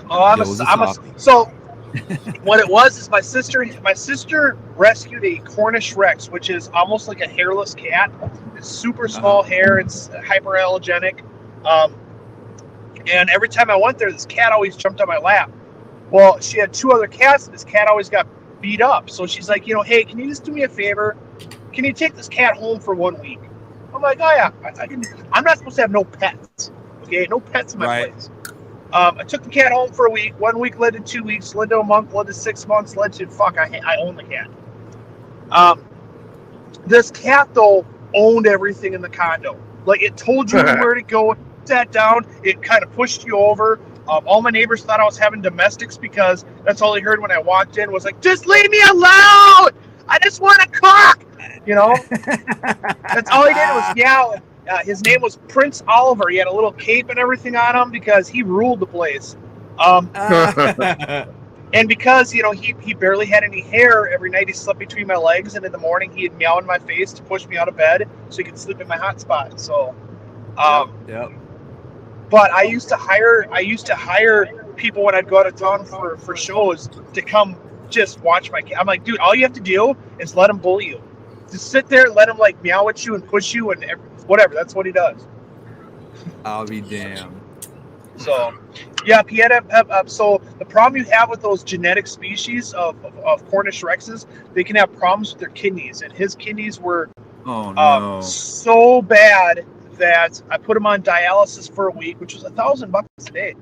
Oh, Joe's a I'm a softie. so what it was is my sister rescued a Cornish Rex, which is almost like a hairless cat. It's super small hair. It's hyperallergenic. Um, and every time I went there, this cat always jumped on my lap. Well, she had 2 other cats, and this cat always got beat up. So she's like, hey, can you just do me a favor? Can you take this cat home for 1 week? I'm like, oh yeah, I can. I'm not supposed to have no pets. Okay, no pets in my Right. place. I took the cat home for a week. 1 week led to 2 weeks, led to a month, led to 6 months, led to I own the cat. This cat though owned everything in the condo. Like it told you where to go, sat down, it kind of pushed you over. All my neighbors thought I was having domestics because that's all they heard when I walked in was like, "Just leave me alone! I just want to cook." That's all he did was yell. His name was Prince Oliver. He had a little cape and everything on him because he ruled the place. And because he barely had any hair, every night he slept between my legs, and in the morning he'd meow in my face to push me out of bed so he could sleep in my hot spot. So, Yep. but I used to hire people when I'd go out of town for shows to come just watch my cat. I'm like, dude, all you have to do is let him bully you. Just sit there, let him like meow at you and push you and whatever. That's what he does. I'll be damned. So, yeah, he had so the problem you have with those genetic species of Cornish Rexes, they can have problems with their kidneys, and his kidneys were Oh no. so bad that I put him on dialysis for a week, which was $1,000 a day.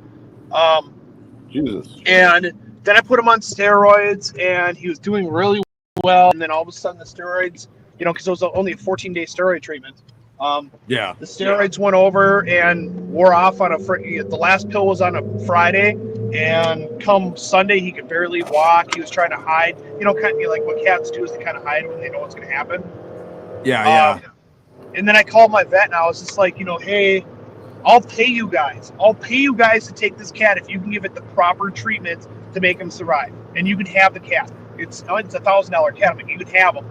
Jesus. And then I put him on steroids, and he was doing really well. And then all of a sudden, the steroids, because it was only a 14-day steroid treatment. Yeah. The steroids went over and wore off on the last pill was on a Friday, and come Sunday he could barely walk. He was trying to hide, kind of like what cats do is they kind of hide when they know what's going to happen. Yeah. And then I called my vet, and I was just like, hey, I'll pay you guys to take this cat if you can give it the proper treatment to make him survive, and you can have the cat. It's $1,000 cat. I'm like, you can have him.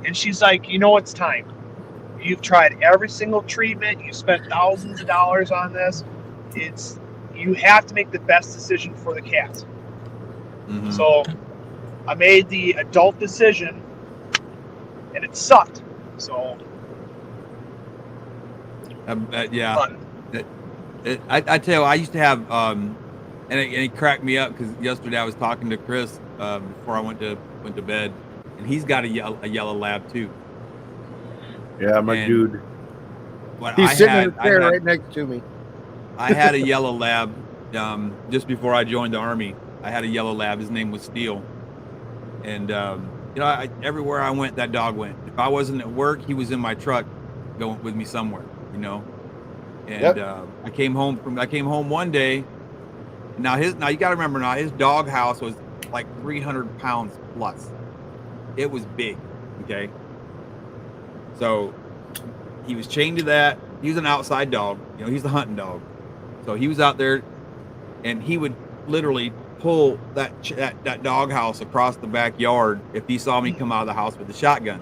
And she's like, it's time. You've tried every single treatment. You spent thousands of dollars on this. You have to make the best decision for the cat. Mhm. So I made the adult decision, and it sucked. So yeah. I tell you, I used to have, and it cracked me up because yesterday I was talking to Chris before I went to bed, and he's got a yellow lab too. Yeah, my And dude. But He's sitting in a chair right next to me. I had a yellow lab just before I joined the Army. I had a yellow lab. His name was Steel. And, everywhere I went, that dog went. If I wasn't at work, he was in my truck going with me somewhere, And I came home one day. Now you got to remember his dog house was like 300 pounds plus. It was big, okay? So he was chained to that. He was an outside dog. He's the hunting dog. So he was out there, and he would literally pull that dog house across the backyard if he saw me come out of the house with a shotgun.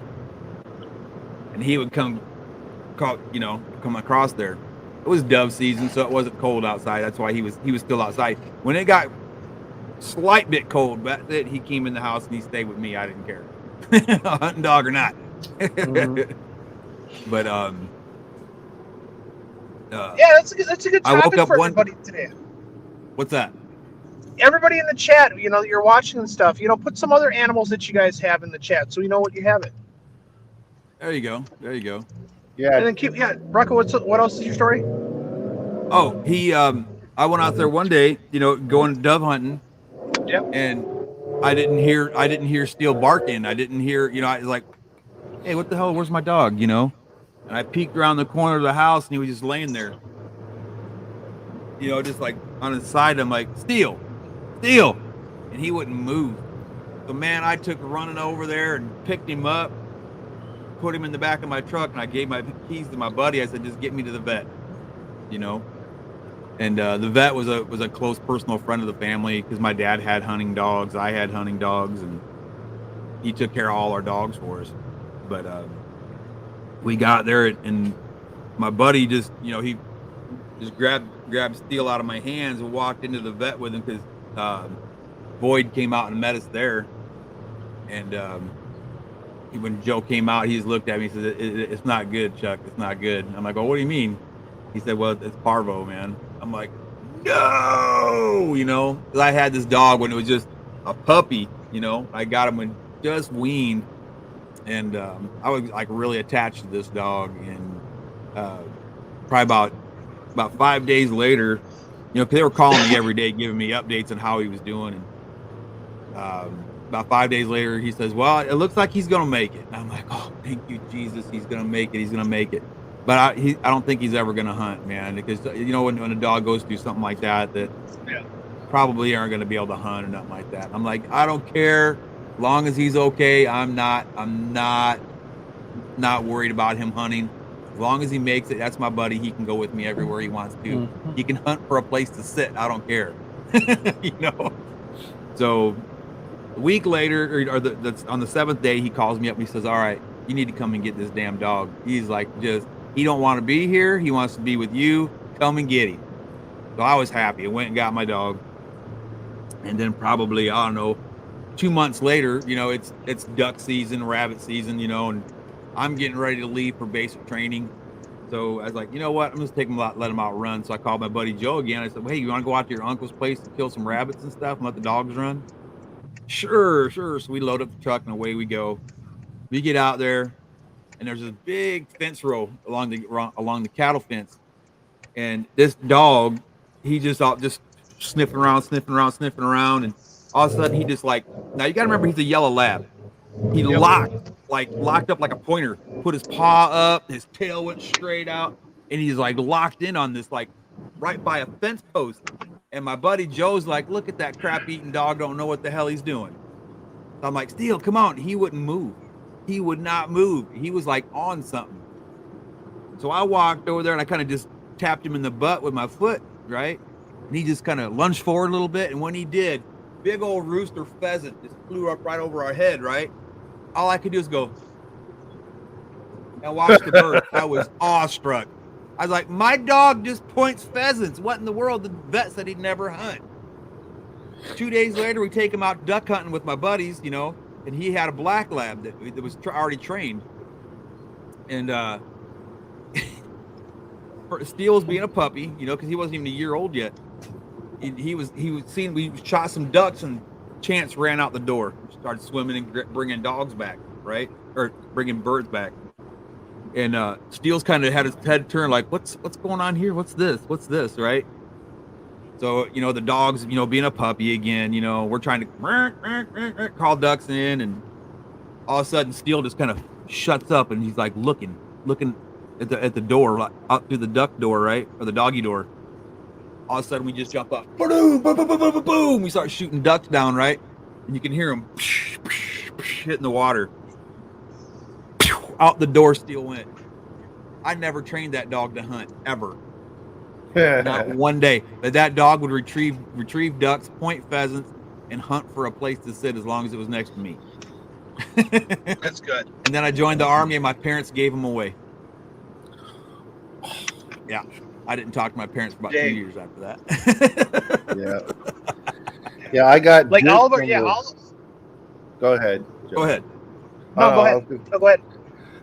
And he would come across there. It was dove season, so it wasn't cold outside. That's why he was still outside. When it got slight bit cold, that's it. He came in the house and he stayed with me. I didn't care, a hunting dog or not. Mhm. But yeah, that's a good I woke topic up for everybody today. What's that? Everybody in the chat, that you're watching and stuff, put some other animals that you guys have in the chat so we know what you have it. There you go. Yeah. And then Rocko, what else is your story? Oh, I went out there one day, going dove hunting. Yep. And I didn't hear Steel barking. I didn't hear, I was like, hey, what the hell? Where's my dog? And I peeked around the corner of the house, and he was just laying there, just like on his side. I'm like, Steel, and he wouldn't move. So man, I took running over there and picked him up, put him in the back of my truck, and I gave my keys to my buddy. I said, just get me to the vet, And the vet was a close personal friend of the family because my dad had hunting dogs, I had hunting dogs, and he took care of all our dogs for us. But we got there, and my buddy just, he just grabbed Steele out of my hands and walked into the vet with him because Boyd came out and met us there. And when Joe came out, he just looked at me and said, "It's not good, Chuck. It's not good." I'm like, "Oh, what do you mean?" He said, "Well, it's parvo, man." I'm like, "No," you know, because I had this dog when it was just a puppy. You know, I got him when just weaned, and I was like really attached to this dog. And probably about 5 days later, you know, 'cause they were calling me every day, giving me updates on how he was doing. And about 5 days later, he says, "Well, it looks like he's gonna make it." And I'm like, "Oh, thank you, Jesus! He's gonna make it. He's gonna make it." But I don't think he's ever gonna hunt, man, because you know when a dog goes through something like that, probably aren't gonna be able to hunt or nothing like that. I'm like, I don't care, as long as he's okay. I'm not worried about him hunting. As long as he makes it, that's my buddy. He can go with me everywhere he wants to. Mm-hmm. He can hunt for a place to sit. I don't care, you know. So a week later, or on the 7th day, he calls me up and he says, "All right, you need to come and get this damn dog." He's like, he don't want to be here. He wants to be with you. Come and get him. So I was happy. I went and got my dog. And then probably, I don't know, 2 months later, you know, it's duck season, rabbit season, you know, and I'm getting ready to leave for basic training. So I was like, you know what? I'm just taking let him out run. So I called my buddy Joe again. I said, "Hey, you want to go out to your uncle's place to kill some rabbits and stuff and let the dogs run?" Sure. So we load up the truck and away we go. We get out there, and there's this big fence row along the cattle fence, and this dog, he just sniffing around, and all of a sudden he just like, now you got to remember he's a yellow lab. He locked up like a pointer, put his paw up, his tail went straight out, and he's like locked in on this, like right by a fence post. And my buddy Joe's like, "Look at that crap eating dog, don't know what the hell he's doing." So I'm like, "Steele, come on." He wouldn't move. He would not move. He was like on something. So I walked over there and I kind of just tapped him in the butt with my foot, right? And he just kind of lunged forward a little bit. And when he did, big old rooster pheasant just flew up right over our head, right? All I could do is go and watch the bird. I was awestruck. I was like, my dog just points pheasants. What in the world? The vet said he'd never hunt. 2 days later, we take him out duck hunting with my buddies, you know, and he had a black lab that was already trained. And Steele was being a puppy, you know, because he wasn't even a year old yet. He was seeing, we shot some ducks, and Chance ran out the door, started swimming and bringing dogs back, right? Or bringing birds back. And Steele's kind of had his head turned like, what's going on here? What's this, right? So, you know, the dog's, you know, being a puppy again, you know, we're trying to call ducks in, and all of a sudden Steele just kind of shuts up, and he's like looking at the door, like out through the duck door, right? Or the doggy door. All of a sudden we just jump up, boom, boom, boom, boom, boom, boom. We start shooting ducks down, right? And you can hear them hitting the water. Out the door Steele went. I never trained that dog to hunt, ever. Not one day. But that dog would retrieve ducks, point pheasants, and hunt for a place to sit as long as it was next to me. That's good. And then I joined the Army, and my parents gave him away. Yeah. I didn't talk to my parents for about 2 years after that. Yeah, I got like all of our, Go ahead. Go ahead. No, go ahead. Go ahead.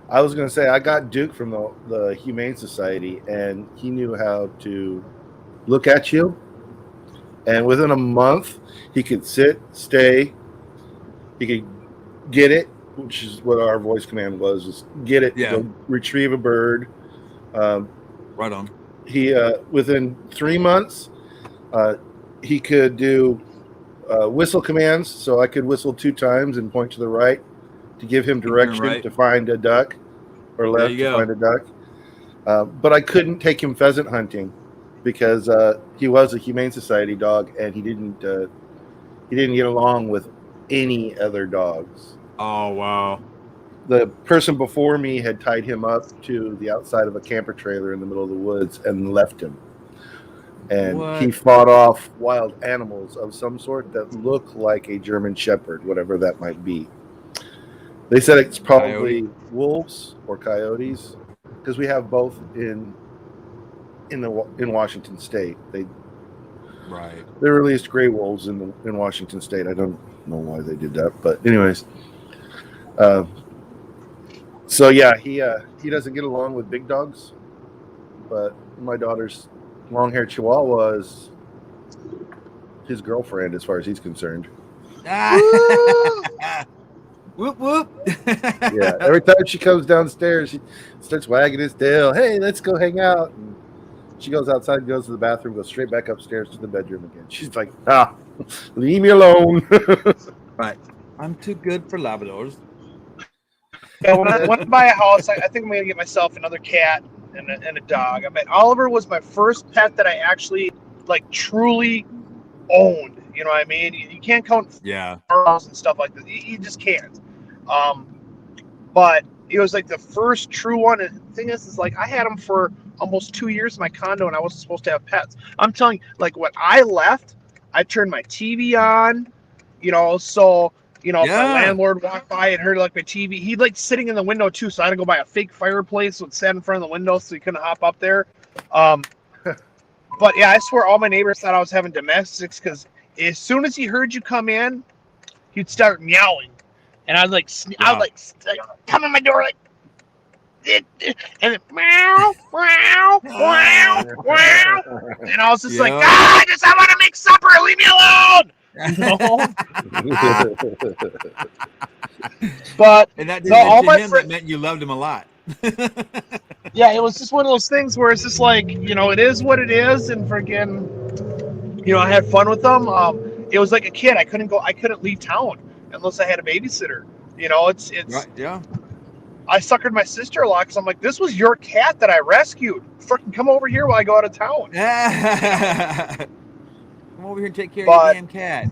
I was going to say, I got Duke from the Humane Society, and he knew how to look at you. And within a month, he could sit, stay. He could get it, which is what our voice command was, just get it, go retrieve a bird. Right on. He, within 3 months, he could do whistle commands. So I could whistle 2 times and point to the right to give him direction to find a duck, or left to find a duck. But I couldn't take him pheasant hunting because he was a Humane Society dog, and he didn't get along with any other dogs. Oh, wow. The person before me had tied him up to the outside of a camper trailer in the middle of the woods and left him. And he fought off wild animals of some sort that look like a German Shepherd, whatever that might be. They said it's probably wolves or coyotes, because we have both in in Washington State. They released gray wolves in Washington State. I don't know why they did that, but anyways. So yeah, he doesn't get along with big dogs, but my daughter's long-haired Chihuahua is his girlfriend as far as he's concerned. Whoop whoop. Yeah, every time she comes downstairs, she starts wagging his tail. Hey, let's go hang out. And she goes outside, goes to the bathroom, goes straight back upstairs to the bedroom again. She's like, leave me alone. Right. I'm too good for Labradors. Yeah, when I buy a house, I think I'm going to get myself another cat and a dog. I mean, Oliver was my first pet that I actually, like, truly owned. You know what I mean? You can't count farms and stuff like that. You just can't. But it was like the first true one. And the thing is like I had him for almost 2 years in my condo, and I wasn't supposed to have pets. I'm telling you, like when I left, I turned my TV on. So if my landlord walked by and heard like my TV, he'd like sitting in the window too. So I had to go buy a fake fireplace that sat in front of the window so he couldn't hop up there. But yeah, I swear all my neighbors thought I was having domestics because as soon as he heard you come in, he'd start meowing, and I'd like come in my door like, and then meow, meow, meow, meow, and I was just like, I want to make supper, leave me alone. But and that that meant you loved him a lot. Yeah, it was just one of those things where it's just like, it is what it is, and freaking, I had fun with them. It was like a kid. I couldn't leave town unless I had a babysitter. It's right, yeah. I suckered my sister a lot because I'm like, this was your cat that I rescued. Freaking come over here while I go out of town. Come over here and take care of your damn cat.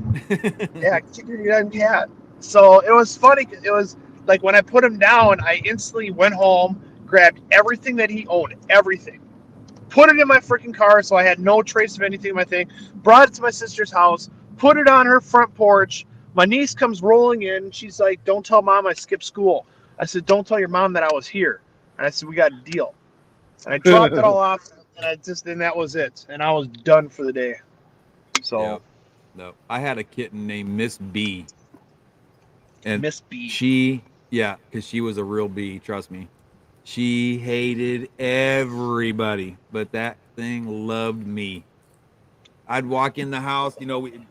Yeah, take care of your damn cat. So it was funny. It was like when I put him down, I instantly went home, grabbed everything that he owned, everything, put it in my freaking car so I had no trace of anything in my thing, brought it to my sister's house, put it on her front porch. My niece comes rolling in. She's like, don't tell mom I skipped school. I said, don't tell your mom that I was here. And I said, we got a deal. And I dropped it all off, and that was it. And I was done for the day. So, no, I had a kitten named Miss B. And Miss B. because she was a real bee, trust me. She hated everybody, but that thing loved me. I'd walk in the house,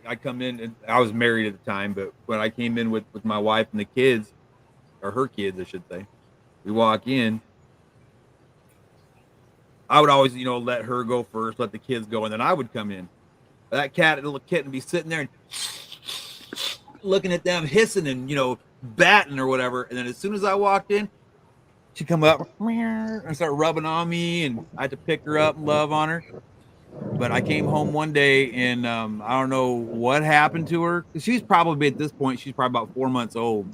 I come in, and I was married at the time, but when I came in with my wife and the kids, or her kids, I should say, we walk in, I would always, let her go first, let the kids go, and then I would come in. That little kitten would be sitting there and looking at them, hissing and, batting or whatever. And then as soon as I walked in, she'd come up and start rubbing on me, and I had to pick her up and love on her. But I came home one day, and I don't know what happened to her. She's probably, at this point, she's probably about 4 months old.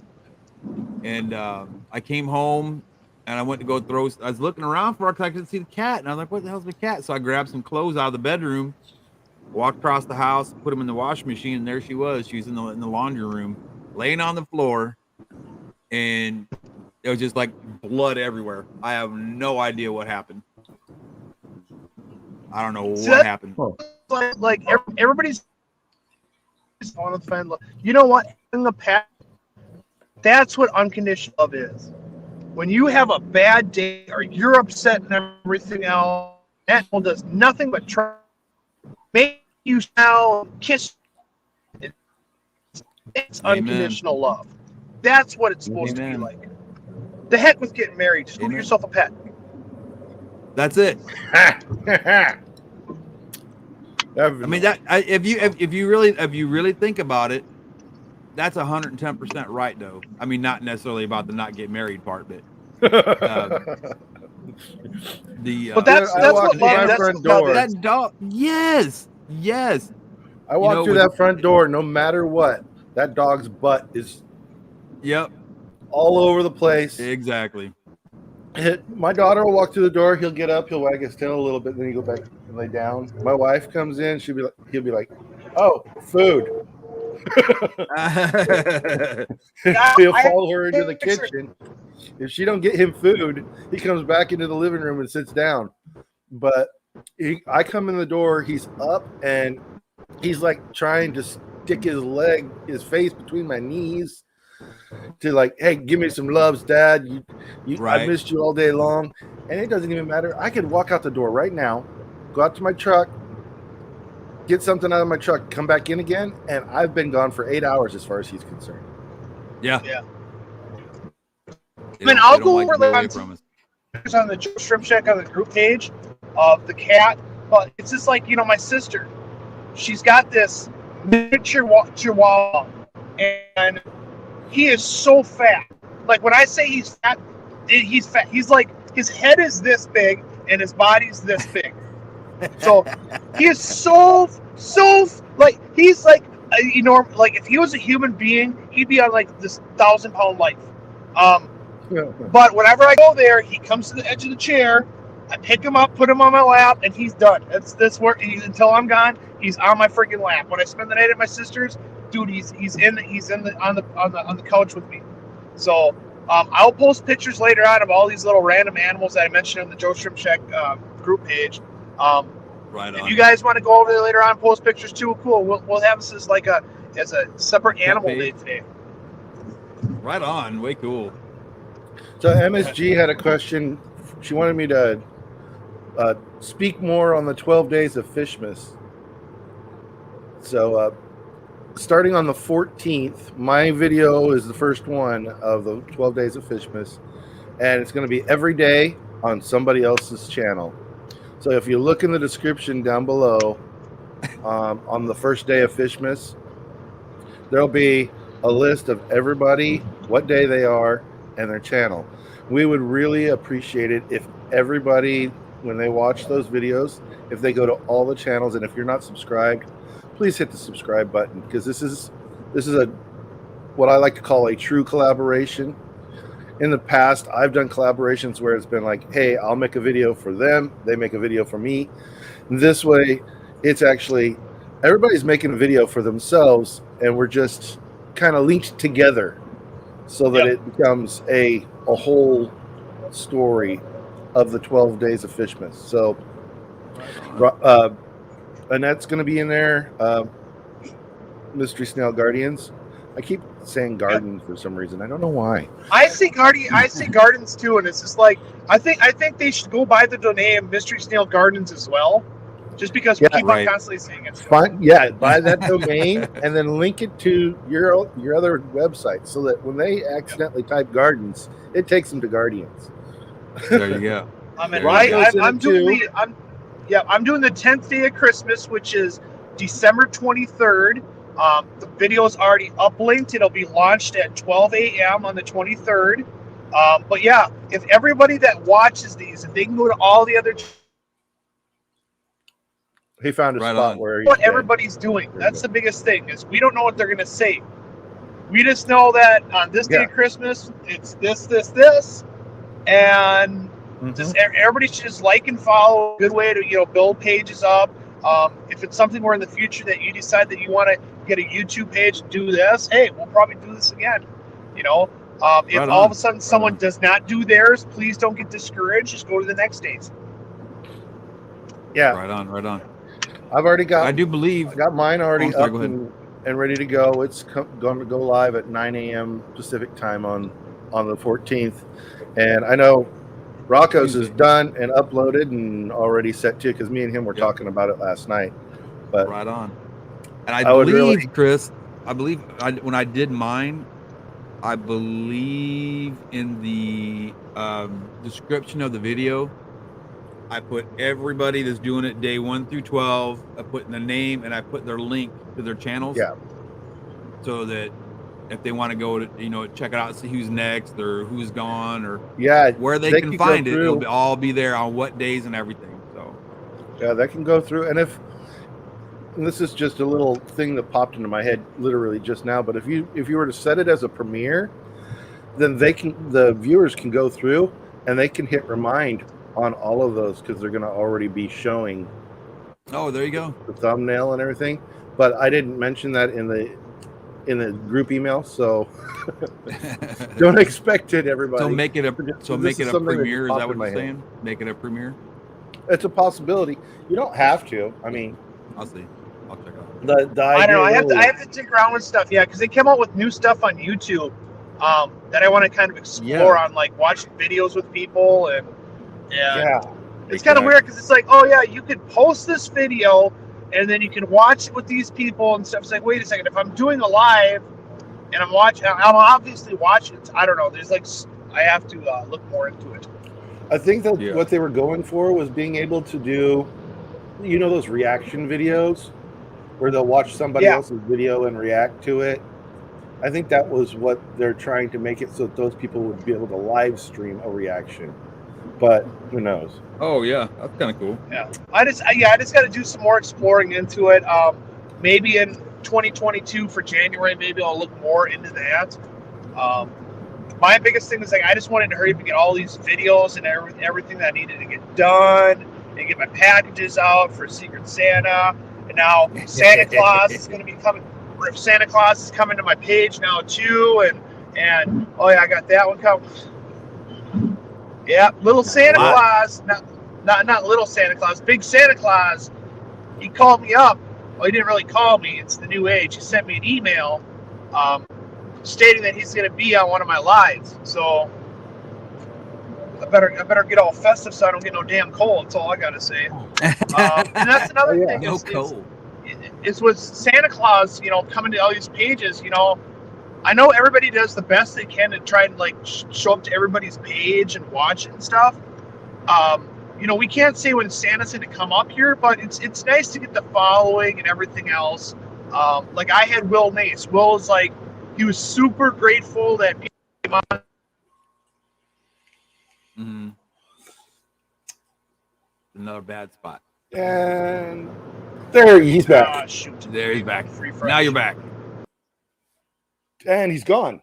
And I came home, and I went to go I was looking around for her because I couldn't see the cat. And I was like, what the hell's the cat? So I grabbed some clothes out of the bedroom, walked across the house, put them in the washing machine, and there she was. She was in the laundry room, laying on the floor, and it was just like blood everywhere. I have no idea what happened. I don't know what happened. Like everybody's on the fence. You know what? In the past, that's what unconditional love is. When you have a bad day or you're upset and everything else, that one does nothing but try make you smile, kiss. It's unconditional love. That's what it's supposed to be like. The heck with getting married. Just go get yourself a pet. That's it. I mean, if you really think about it, that's 110% right, though. I mean, not necessarily about the not get married part, but but that's what love. That's front door. That dog. Yes. I walk through that front door, no matter what. That dog's butt is. Yep. All over the place. Exactly. My daughter will walk through the door. He'll get up. He'll wag his tail a little bit. Then he'll go back and lay down. My wife comes in. He'll be like, "Oh, food." He'll follow her into the kitchen. If she don't get him food, he comes back into the living room and sits down. But I come in the door, he's up, and he's like trying to stick his face between my knees to like, hey, give me some loves, Dad. I missed you all day long. And it doesn't even matter. I could walk out the door right now, go out to my truck, get something out of my truck, come back in again, and I've been gone for 8 hours as far as he's concerned. Yeah. I mean, I'll go over on the Joe Shrimp Shack on the group page of the cat, but it's just like, my sister. She's got this miniature chihuahua, and he is so fat. Like, when I say he's fat, he's fat. He's like, his head is this big, and his body's this big. So, he is so, like, he's like, like, if he was a human being, he'd be on, like, this 1,000-pound life. But whenever I go there, he comes to the edge of the chair. I pick him up, put him on my lap, and he's done. That's where until I'm gone. He's on my freaking lap. When I spend the night at my sister's, dude, he's on the couch with me. So I'll post pictures later on of all these little random animals that I mentioned on the Joe Shrimp Shack group page. If you guys want to go over there later on, post pictures too. Cool. We'll have this as a separate animal day today. Right on. Way cool. So MSG had a question. She wanted me to speak more on the 12 Days of Fishmas. So starting on the 14th, my video is the first one of the 12 Days of Fishmas, and it's going to be every day on somebody else's channel. So if you look in the description down below, on the first day of Fishmas, there'll be a list of everybody, what day they are, and their channel. We would really appreciate it if everybody, when they watch those videos, if they go to all the channels, and if you're not subscribed, please hit the subscribe button, because this is what I like to call a true collaboration. In the past, I've done collaborations where it's been like, hey, I'll make a video for them, they make a video for me. This way, it's actually everybody's making a video for themselves, and we're just kind of linked together so that it becomes a whole story of the 12 Days of Fishmas. So Annette's going to be in there. Mystery Snail Guardians. I keep saying gardens for some reason. I don't know why. I say gardens too, and it's just like I think they should go by the domain Mystery Snail Gardens as well. Just because we keep on constantly saying it. Fine, buy that domain and then link it to your other website so that when they accidentally type gardens, it takes them to Guardians. There you go. I'm doing the 10th day of Christmas, which is December 23rd. The video is already uplinked. It'll be launched at 12 a.m. on the 23rd. But yeah, if everybody that watches these, if they can go to all the other he found a spot where what everybody's doing. That's the biggest thing, is we don't know what they're going to say. We just know that on this day of Christmas, it's this, and just everybody should just like and follow. Good way to build pages up. If it's something where in the future that you decide that you want to get a YouTube page and do this, hey, we'll probably do this again. If all of a sudden someone does not do theirs, please don't get discouraged. Just go to the next days. Yeah. Right on. I've already got. I do believe. I got mine already up and ready to go. It's going to go live at 9 a.m. Pacific time on the 14th, and I know Rocko's is done and uploaded and already set too, because me and him were talking about it last night. But right on. And I believe, Chris, when I did mine, I believe in the description of the video, I put everybody that's doing it day 1 through 12. I put in the name and I put their link to their channels. Yeah. So that if they want to go to check it out, see who's next or who's gone or where they can find it, it'll all be there on what days and everything. So they can go through. And this is just a little thing that popped into my head literally just now, but if you were to set it as a premiere, then the viewers can go through and they can hit remind on all of those, because they're going to already be showing there you go, the thumbnail and everything. But I didn't mention that in the group email, so don't expect it, everybody. So make it a premiere. Is that what you're saying? Make it a premiere. it's a possibility. You don't have to. I mean, I'll see. I'll check it out. the I don't know. idea I have to dig around with stuff. Yeah, because they came out with new stuff on YouTube that I want to kind of explore on, like watching videos with people and yeah. it's kind of weird because it's like, oh yeah, you could post this video and then you can watch it with these people and stuff. It's like, wait a second, if I'm doing a live and I'm obviously watching it. I don't know. There's like, I have to look more into it. I think that what they were going for was being able to do, those reaction videos where they'll watch somebody else's video and react to it. I think that was what they're trying to make it so that those people would be able to live stream a reaction. But who knows? Oh yeah, that's kind of cool. Yeah, I just got to do some more exploring into it. Maybe in 2022 for January, maybe I'll look more into that. My biggest thing is like I just wanted to hurry up and get all these videos and everything that I needed to get done and get my packages out for Secret Santa. And now Santa Claus is going to be coming. Santa Claus is coming to my page now too, and oh yeah, I got that one coming. Yeah, little Santa Claus, not little Santa Claus, big Santa Claus. He called me up. Well, he didn't really call me. It's the new age. He sent me an email stating that he's going to be on one of my lives. So I better get all festive so I don't get no damn cold. That's all I got to say. And that's another thing. No cold. It's with Santa Claus, coming to all these pages. I know everybody does the best they can to try and like show up to everybody's page and watch it and stuff. We can't say when Santa's going to come up here, but it's nice to get the following and everything else. Like I had Will Nace. Will was like, he was super grateful that people came on. Mm-hmm. Another bad spot. And there he's back. Shoot. There he's back. Now you're back. And he's gone.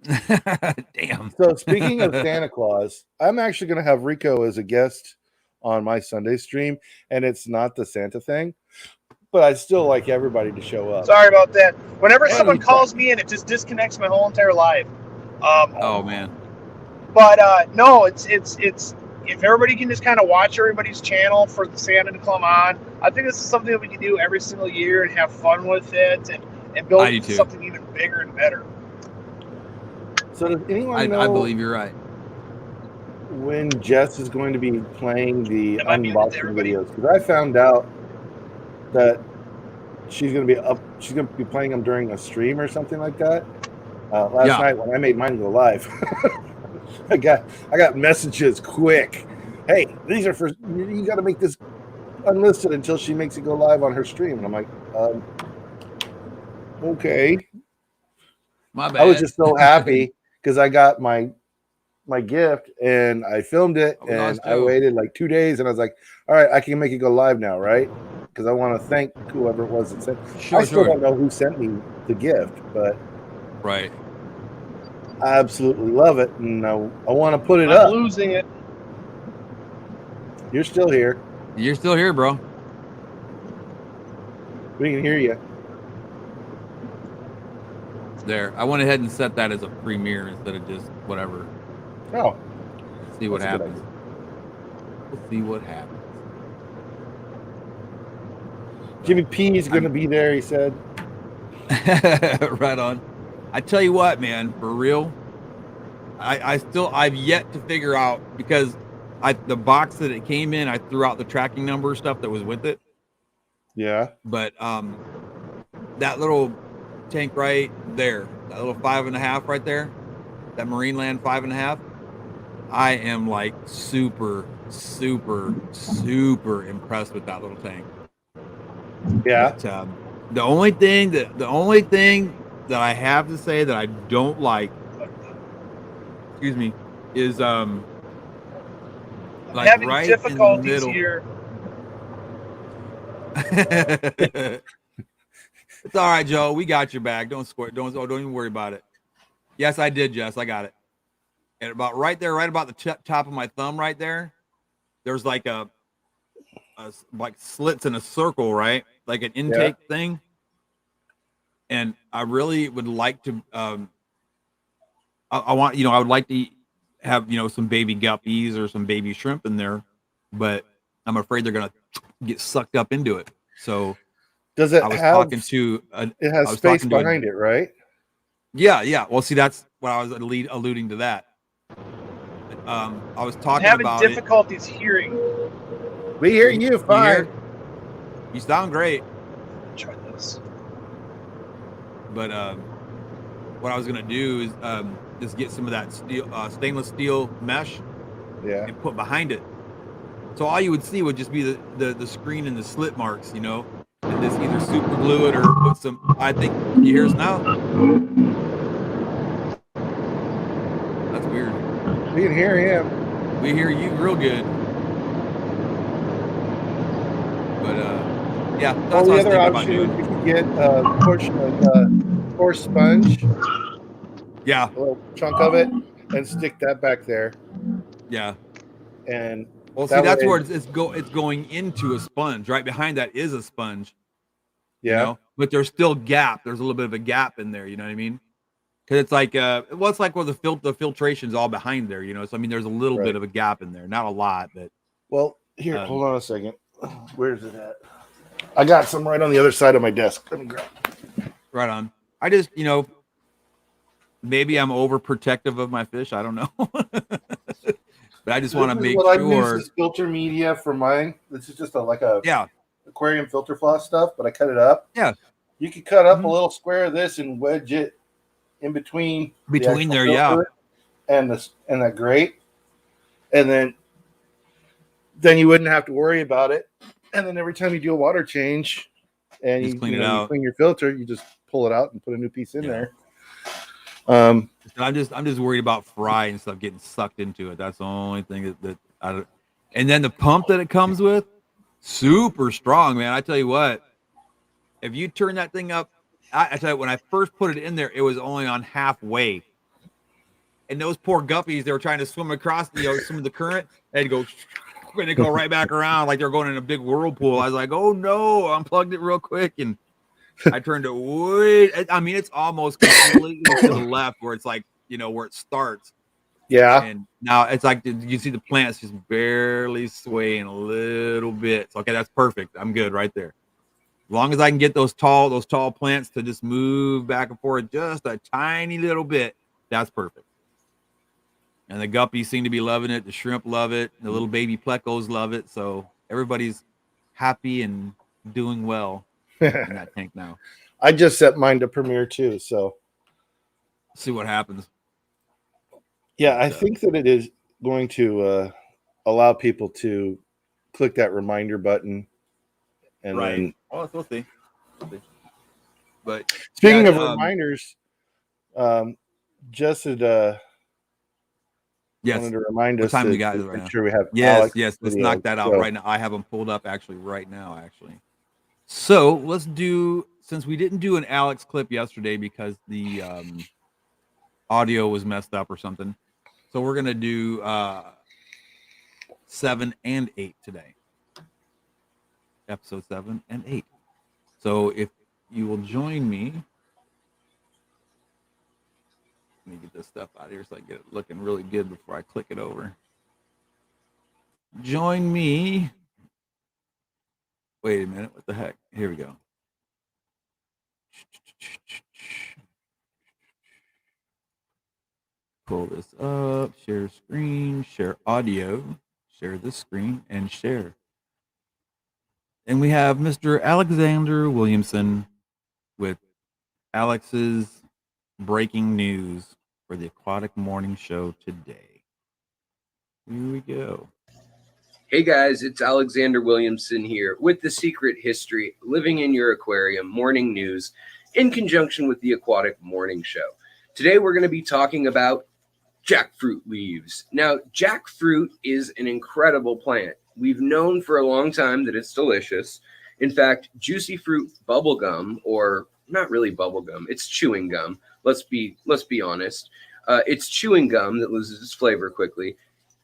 Damn. So speaking of Santa Claus, I'm actually going to have Rico as a guest on my Sunday stream, and it's not the Santa thing, but I still like everybody to show up. Sorry about that. Whenever someone calls me in, it just disconnects my whole entire life. Oh man. But no, it's if everybody can just kind of watch everybody's channel for the Santa to come on, I think this is something that we can do every single year and have fun with it and build something even bigger and better. So does anyone know? I believe you're right. When Jess is going to be playing the unboxing videos, because I found out that she's going to be playing them during a stream or something like that. Last night when I made mine go live, I got messages quick. Hey, these are for you. Got to make this unlisted until she makes it go live on her stream. And I'm like, okay. My bad. I was just so happy because I got my gift and I filmed it and I waited like 2 days and I was like, all right, I can make it go live now, right? Because I want to thank whoever it was that sent. I still don't know who sent me the gift, but right. I absolutely love it, and I want to put it up. I'm losing it. You're still here. You're still here, bro. We can hear you. There. I went ahead and set that as a premiere instead of just whatever. Oh. Let's see what happens. We'll see what happens. Jimmy P is going to be there, he said. Right on. I tell you what, man, for real, I've yet to figure out, because the box that it came in, I threw out the tracking number stuff that was with it. Yeah. But that little tank right there, that little 5.5 right there, that Marineland 5.5, I am like super impressed with that little tank. Yeah. But, the only thing that I have to say that I don't like, is like having right difficulties in the middle. Here. It's all right, Joe. We got your back. Don't even worry about it. Yes, I did, Jess. I got it. And about right there, right about the top of my thumb, right there, there's like a like slits in a circle, right? Like an intake thing. And I really would like to. I would like to have some baby guppies or some baby shrimp in there, but I'm afraid they're gonna get sucked up into it. So Does it I was have? talking to It has space behind it, right? Yeah. Well, see, that's what I was alluding to that. I was I'm talking having about it. difficulties hearing. We hear you fine. You sound great. Try this. But what I was gonna do is just get some of that stainless steel mesh Yeah. and put behind it. So all you would see would just be the screen and the slit marks, and just either super glue it or put some. I think, can you hear us now? That's weird. We can hear him. We hear you real good. But yeah, that's what I was the other thinking about option doing. is you can get a portion of coarse sponge, Yeah, a little chunk of it, and stick that back there. yeah. And Well, see, that's where it's going into a sponge. Right behind that is a sponge. yeah. But there's still gap. There's a little bit of a gap in there. You know what I mean? Because it's like it's like where the filtration's all behind there. So I mean, there's a little bit of a gap in there, not a lot, but. Well, here, hold on a second. Where's it at? I got some right on the other side of my desk. Let me grab. Right on. I just, maybe I'm overprotective of my fish. I don't know. But I just want to make what sure. I use is filter media for mine. This is just a Yeah. aquarium filter floss stuff, but I cut it up. Yeah. You could cut up a little square of this and wedge it in between there, yeah. And that grate. And then you wouldn't have to worry about it. And then every time you do a water change and Just clean it out. You clean your filter, you just pull it out and put a new piece in there. I'm just worried about fry and stuff getting sucked into it. That's the only thing that I don't. And then the pump that it comes with, super strong, man. I tell you what, if you turn that thing up, I tell you, when I first put it in there, it was only on halfway. And those poor guppies, they were trying to swim across, some of the current, they'd go, and they go right back around like they're going in a big whirlpool. I was like, oh no, I unplugged it real quick, and I turned it way. I mean, it's almost completely to the left where it's like, where it starts. Yeah. And now it's like you see the plants just barely swaying a little bit. So, okay, that's perfect. I'm good right there. As long as I can get those tall plants to just move back and forth just a tiny little bit, that's perfect. And the guppies seem to be loving it. The shrimp love it. The little baby plecos love it. So everybody's happy and doing well in that tank now. I just set mine to premiere too. So see what happens. Yeah, I think that it is going to allow people to click that reminder button. And then, we'll see. But speaking of reminders, Jess had wanted to remind us time we got to right make sure we have yes. Let's knock that out right now. I have them pulled up right now. So let's do, since we didn't do an Alex clip yesterday because the audio was messed up or something. So we're gonna do 7 and 8 today. Episode 7 and 8. So if you will join me, let me get this stuff out of here so I get it looking really good before I click it over. Join me. Wait a minute. What the heck? Here we go. Pull this up. Share screen. Share audio. Share this screen and share. And we have Mr. Alexander Williamson with Alex's breaking news for the Aquatic Morning Show today. Here we go. Hey guys, it's Alexander Williamson here with The Secret History, Living in Your Aquarium Morning News in conjunction with the Aquatic Morning Show. Today we're going to be talking about jackfruit leaves. Now, jackfruit is an incredible plant. We've known for a long time that it's delicious. In fact, juicy fruit bubblegum, or not really bubblegum, it's chewing gum. Let's be honest. It's chewing gum that loses its flavor quickly.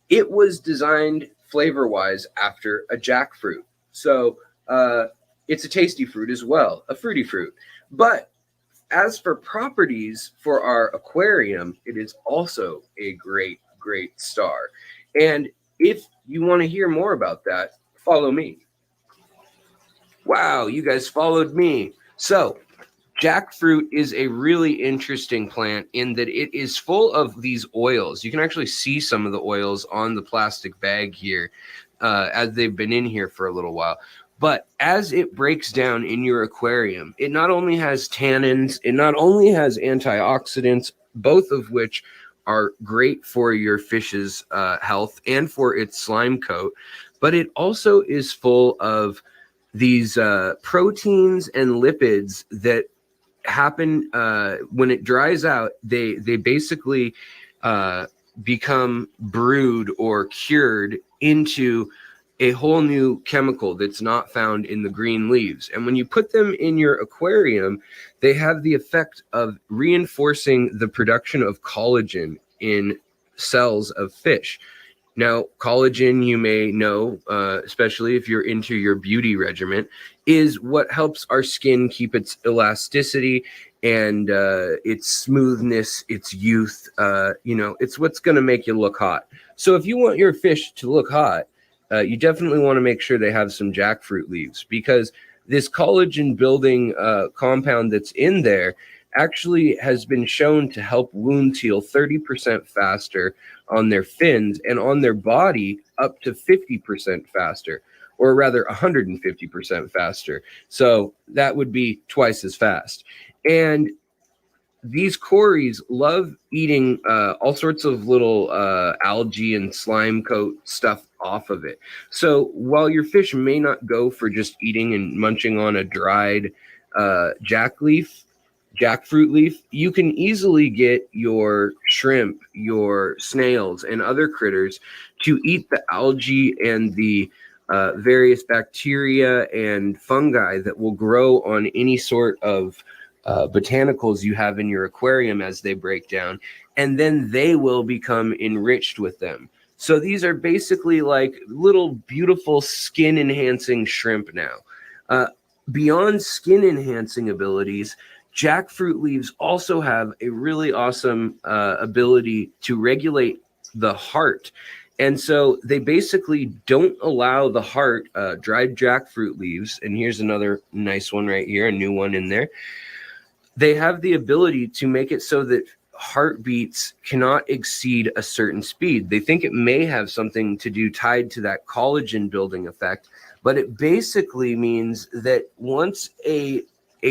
It was designed flavor-wise after a jackfruit. So it's a tasty fruit as well, a fruity fruit. But as for properties for our aquarium, it is also a great, great star. And if you want to hear more about that, follow me. Wow, you guys followed me. So jackfruit is a really interesting plant in that it is full of these oils. You can actually see some of the oils on the plastic bag here as they've been in here for a little while. But as it breaks down in your aquarium, it not only has tannins, it not only has antioxidants, both of which are great for your fish's health and for its slime coat, but it also is full of these proteins and lipids that happen when it dries out. They basically become brewed or cured into a whole new chemical that's not found in the green leaves. And when you put them in your aquarium, they have the effect of reinforcing the production of collagen in cells of fish. Now, collagen, you may know, especially if you're into your beauty regimen, is what helps our skin keep its elasticity and its smoothness, its youth. It's what's going to make you look hot. So if you want your fish to look hot, you definitely want to make sure they have some jackfruit leaves, because this collagen building compound that's in there actually has been shown to help wounds heal 30% faster on their fins, and on their body up to 50% faster, or rather 150% faster. So that would be twice as fast. And these cories love eating all sorts of little algae and slime coat stuff off of it. So while your fish may not go for just eating and munching on a dried jackfruit leaf, you can easily get your shrimp, your snails, and other critters to eat the algae and the various bacteria and fungi that will grow on any sort of botanicals you have in your aquarium as they break down, and then they will become enriched with them. So these are basically like little beautiful skin enhancing shrimp now. Beyond skin enhancing abilities, jackfruit leaves also have a really awesome ability to regulate the heart. And so they basically don't allow the heart, dried jackfruit leaves, and here's another nice one right here, a new one in there. They have the ability to make it so that heartbeats cannot exceed a certain speed. They think it may have something to do tied to that collagen building effect, but it basically means that once a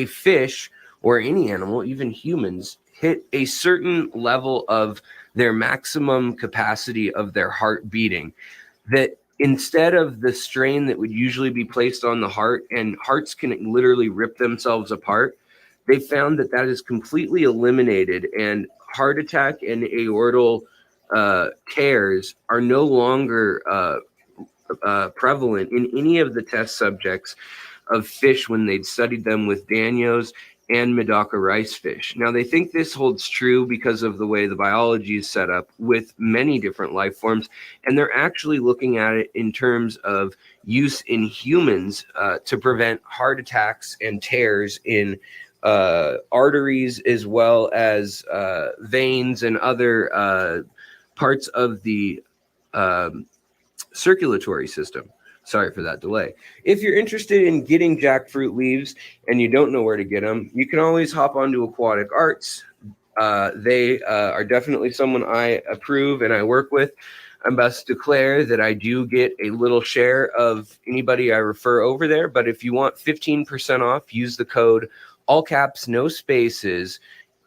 fish or any animal, even humans, hit a certain level of their maximum capacity of their heart beating, that instead of the strain that would usually be placed on the heart, and hearts can literally rip themselves apart, they found that that is completely eliminated, and heart attack and aortal tears are no longer prevalent in any of the test subjects of fish when they'd studied them with Danios and Medaka rice fish. Now, they think this holds true because of the way the biology is set up with many different life forms, and they're actually looking at it in terms of use in humans to prevent heart attacks and tears in arteries, as well as veins and other parts of the circulatory system. Sorry for that delay. If you're interested in getting jackfruit leaves and you don't know where to get them, you can always hop onto Aquatic Arts. They are definitely someone I approve and I work with. I must declare that I do get a little share of anybody I refer over there. But if you want 15% off, use the code, all caps, no spaces,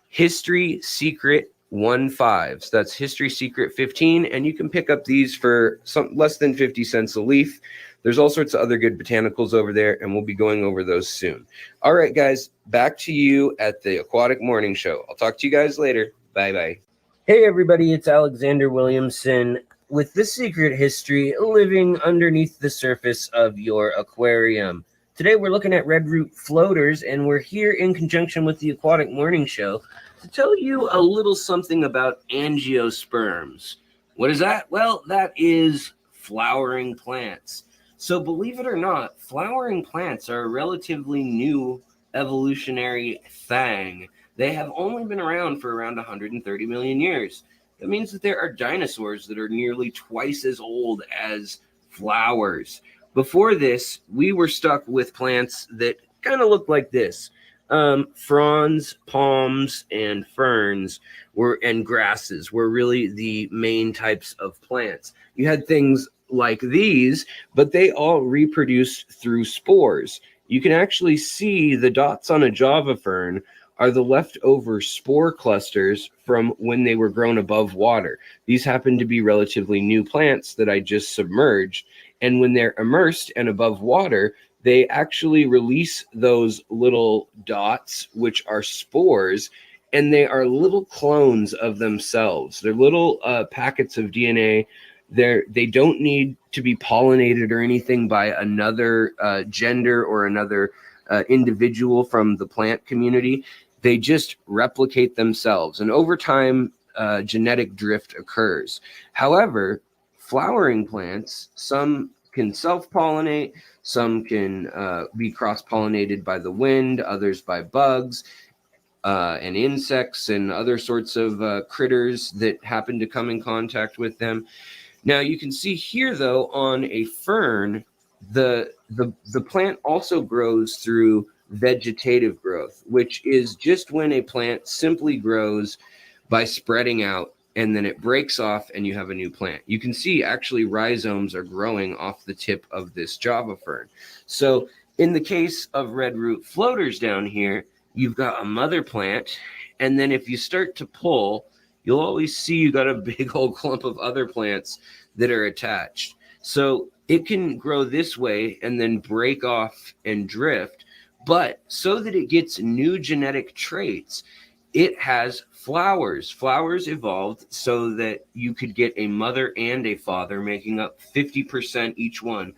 History Secret 15. So that's History Secret 15, and you can pick up these for some less than 50 cents a leaf. There's all sorts of other good botanicals over there, and we'll be going over those soon. All right, guys, back to you at the Aquatic Morning Show. I'll talk to you guys later. Bye-bye. Hey, everybody, it's Alexander Williamson with The Secret History, living underneath the surface of your aquarium. Today, we're looking at red root floaters, and we're here in conjunction with the Aquatic Morning Show to tell you a little something about angiosperms. What is that? Well, that is flowering plants. So believe it or not, flowering plants are a relatively new evolutionary thing. They have only been around for around 130 million years. That means that there are dinosaurs that are nearly twice as old as flowers. Before this, we were stuck with plants that kind of looked like this. Fronds, palms, and ferns and grasses were really the main types of plants. You had things like these, but they all reproduced through spores. You can actually see the dots on a Java fern are the leftover spore clusters from when they were grown above water. These happen to be relatively new plants that I just submerged. And when they're immersed and above water, they actually release those little dots, which are spores, and they are little clones of themselves. They're little packets of DNA. They don't need to be pollinated or anything by another gender or another individual from the plant community. They just replicate themselves. And over time, genetic drift occurs. However, flowering plants, some can self-pollinate, some can be cross-pollinated by the wind, others by bugs and insects and other sorts of critters that happen to come in contact with them. Now you can see here, though, on a fern, the plant also grows through vegetative growth, which is just when a plant simply grows by spreading out, and then it breaks off and you have a new plant. You can see actually rhizomes are growing off the tip of this Java fern. So in the case of red root floaters down here, you've got a mother plant, and then if you start to pull, you'll always see you got a big old clump of other plants that are attached. So it can grow this way and then break off and drift, but so that it gets new genetic traits, it has flowers. Flowers evolved so that you could get a mother and a father making up 50% each one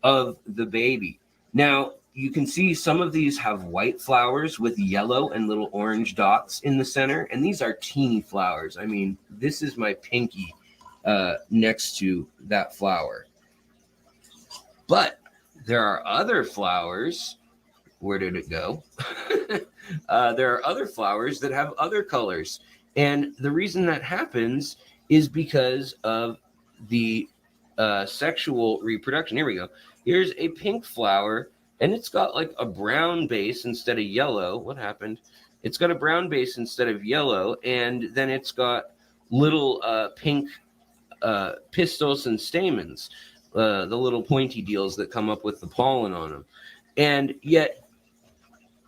of the baby. Now, you can see some of these have white flowers with yellow and little orange dots in the center, and these are teeny flowers. I mean, this is my pinky next to that flower. But there are other flowers. Where did it go? There are other flowers that have other colors. And the reason that happens is because of the sexual reproduction. Here we go. Here's a pink flower, and it's got like a brown base instead of yellow. What happened? It's got a brown base instead of yellow, and then it's got little pink pistils and stamens, the little pointy deals that come up with the pollen on them. And yet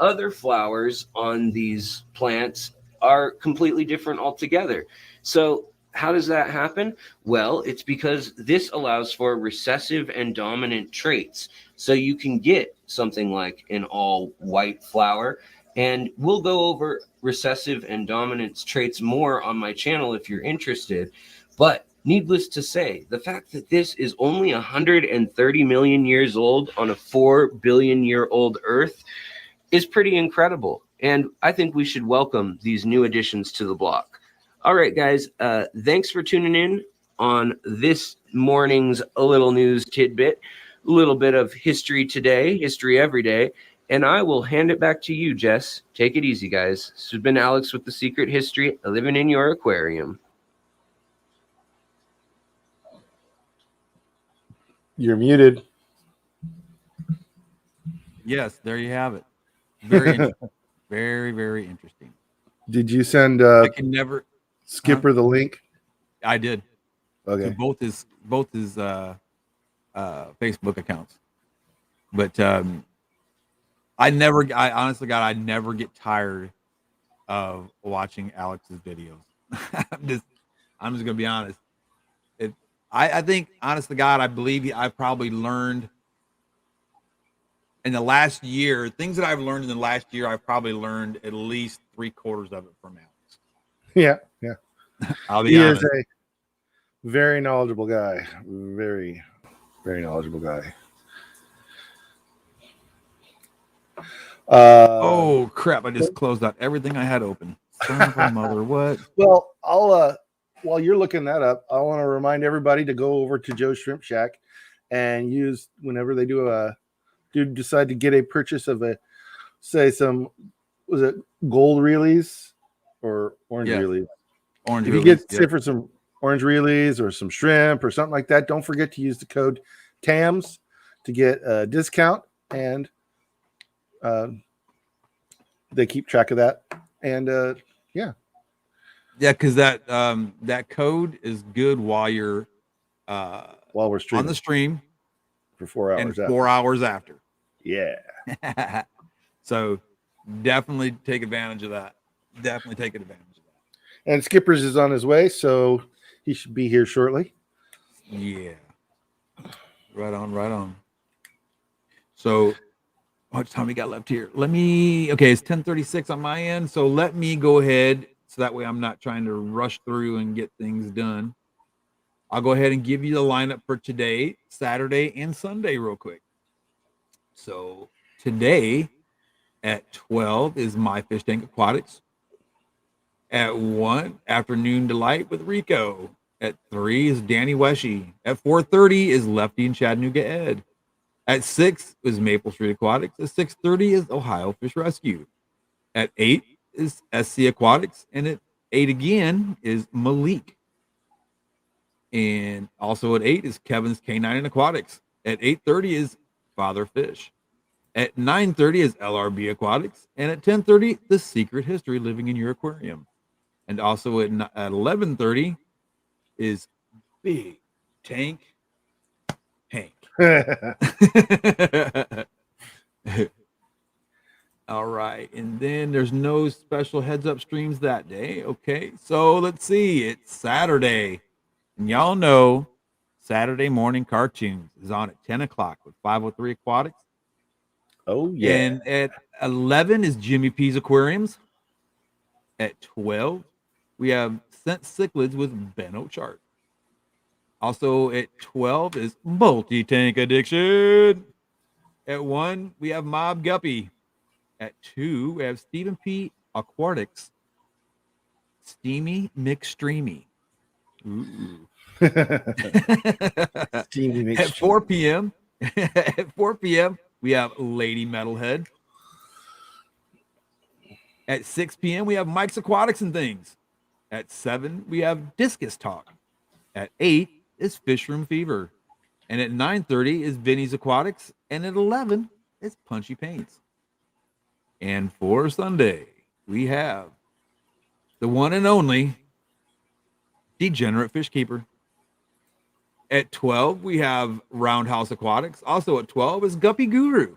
other flowers on these plants are completely different altogether. So how does that happen? Well, it's because this allows for recessive and dominant traits. So you can get something like an all white flower, and we'll go over recessive and dominant traits more on my channel if you're interested. But needless to say, the fact that this is only 130 million years old on a 4 billion year old Earth is pretty incredible. And I think we should welcome these new additions to the block. All right, guys, thanks for tuning in on this morning's A Little News Tidbit, a little bit of history today, history every day. And I will hand it back to you, Jess. Take it easy, guys. This has been Alex with The Secret History, living in your aquarium. You're muted. Yes, there you have it. Very, very, very interesting. Did you send I can never Skipper the link? I did. Okay. To both his Facebook accounts. But I honestly, God, I never get tired of watching Alex's videos. I'm just gonna be honest. I think, honest to God, I believe I probably learned in the last year, things that I've learned in the last year, I've probably learned at least 3/4 of it from Alex. Yeah, yeah. I'll be honest. Is a very knowledgeable guy. Very, very knowledgeable guy. Oh crap! I just closed out everything I had open. Son of a mother, what? Well, I'll while you're looking that up, I want to remind everybody to go over to Joe's Shrimp Shack and use whenever they decide to get a purchase of was it gold reelies or orange reelies? Orange. If you get say for some orange reelies or some shrimp or something like that, don't forget to use the code TAMS to get a discount, and they keep track of that. And yeah, because that code is good while you're while we're streaming on the stream for 4 hours and 4 hours after. Yeah. So definitely take advantage of that. Definitely take advantage of that. And Skippers is on his way, so he should be here shortly. Yeah. Right on, right on. So how much time we got left here? Okay, it's 10:36 on my end. So let me go ahead so that way I'm not trying to rush through and get things done. I'll go ahead and give you the lineup for today, Saturday, and Sunday real quick. So today at 12 is My Fish Tank Aquatics. At 1, Afternoon Delight with Rico. At 3 is Danny Weshy. At 4:30 is Lefty and Chattanooga Ed. At 6 is Maple Street Aquatics. At 6:30 is Ohio Fish Rescue. At 8 is SC Aquatics. And at 8 again is Malik. And also at 8 is Kevin's K9 and Aquatics. At 8:30 is Father Fish. At 9:30 is LRB Aquatics. And at 10:30, The Secret History Living in Your Aquarium. And also at 11:30 is Big Tank Hank. All right. And then there's no special heads up streams that day. Okay. So let's see. It's Saturday. And y'all know Saturday morning cartoons is on at 10 o'clock with 503 Aquatics. Oh, yeah. And at 11 is Jimmy P's Aquariums. At 12, we have Sent Cichlids with Ben Ochart. Also at 12 is Multi-Tank Addiction. At 1, we have Mob Guppy. At 2, we have Stephen P. Aquatics. Steamy McStreamy. Ooh. Steamy At 4 p.m. At 4 p.m. we have Lady Metalhead. At 6 p.m. we have Mike's Aquatics and Things. At 7 we have Discus Talk. At 8 is Fish Room Fever. And at 9:30 is Vinny's Aquatics. And at 11 is Punchy Paints. And for Sunday, we have the one and only Degenerate Fish Keeper. At 12, we have Roundhouse Aquatics. Also at 12 is Guppy Guru.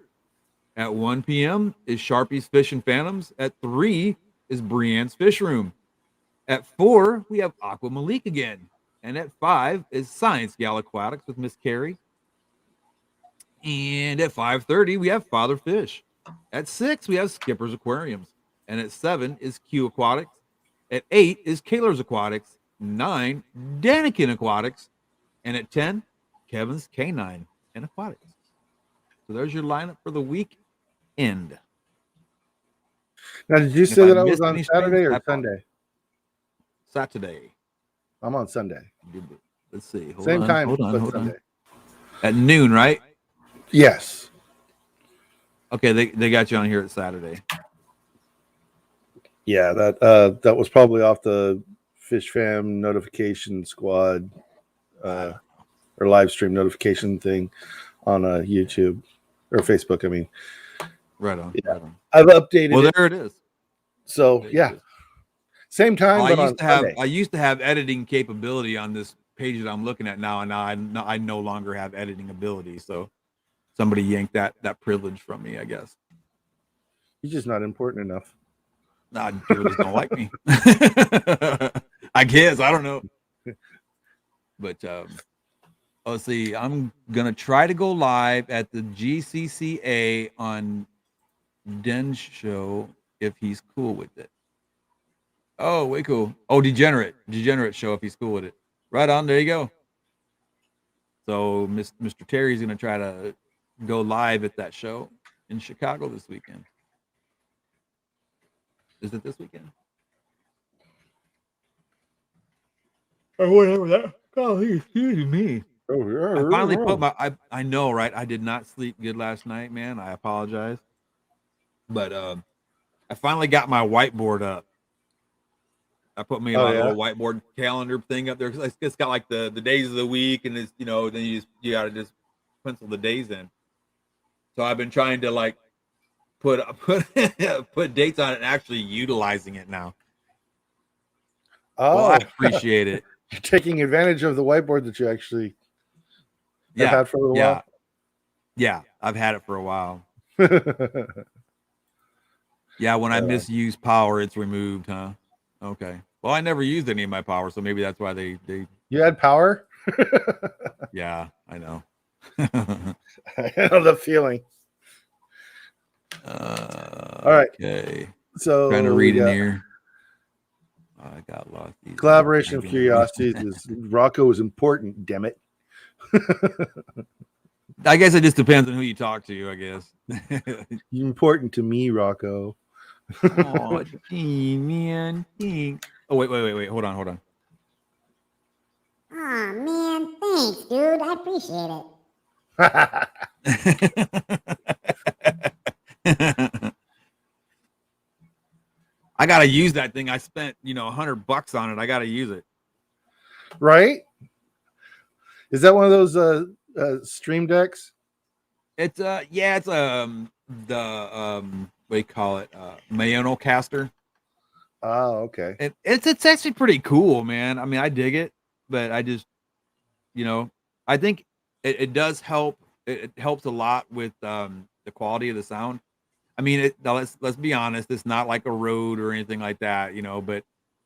At 1 p.m. is Sharpie's Fish and Phantoms. At 3 is Brienne's Fish Room. At 4, we have Aqua Malik again. And at 5 is Science Gal Aquatics with Miss Carrie. And at 5:30, we have Father Fish. At 6, we have Skipper's Aquariums. And at 7 is Q Aquatics. At 8 is Kaler's Aquatics. 9, Danikin Aquatics. And at 10, Kevin's K9 and Aquatics. So there's your lineup for the weekend. Now, did you say that I was on Saturday or Sunday? Saturday. I'm on Sunday. Let's see. Same time, but Sunday. At noon, right? Yes. Okay, they got you on here at Saturday. Yeah, that was probably off the Fish Fam notification squad or live stream notification thing on YouTube or Facebook. I mean, right on. Yeah. Right on. I've updated. Well, there it is. So yeah, same time. But I used to have editing capability on this page that I'm looking at now, and now I no longer have editing ability. So somebody yanked that privilege from me, I guess. You're just not important enough. Nah, people just don't like me. I guess, I don't know. But let's see. I'm gonna try to go live at the GCCA on Den's show if he's cool with it. Oh, way cool. Oh, Degenerate show if he's cool with it. Right on. There you go. So Mr. Terry's gonna try to go live at that show in Chicago this weekend. Is it this weekend? Or whatever that. Oh, excuse me. Oh, yeah. I finally put I know, right? I did not sleep good last night, man. I apologize. But I finally got my whiteboard up. I put me my little whiteboard calendar thing up there because it's got like the days of the week, and it's then you got to just pencil the days in. So I've been trying to like put put dates on it and actually utilizing it now. Oh, well, I appreciate it. You're taking advantage of the whiteboard that you actually have had for a little while. Yeah, I've had it for a while. Yeah, when I misuse power, it's removed, huh? Okay. Well, I never used any of my power, so maybe that's why they You had power? Yeah, I know. I know the feeling. All right. Okay. So Trying to read in here. I got lost. Collaboration of curiosities is Rocko is important, damn it. I guess it just depends on who you talk to, I guess. Important to me, Rocko. Oh, gee, man. Oh, wait. Hold on. Oh, man, thanks, dude. I appreciate it. I got to use that thing. I spent, $100 on it. I got to use it. Right? Is that one of those stream decks? It's it's the what do you call it? Mayono caster. Oh, okay. It's actually pretty cool, man. I mean, I dig it, but I just, I think it does help. It helps a lot with the quality of the sound. I mean, let's be honest. It's not like a Rode or anything like that, But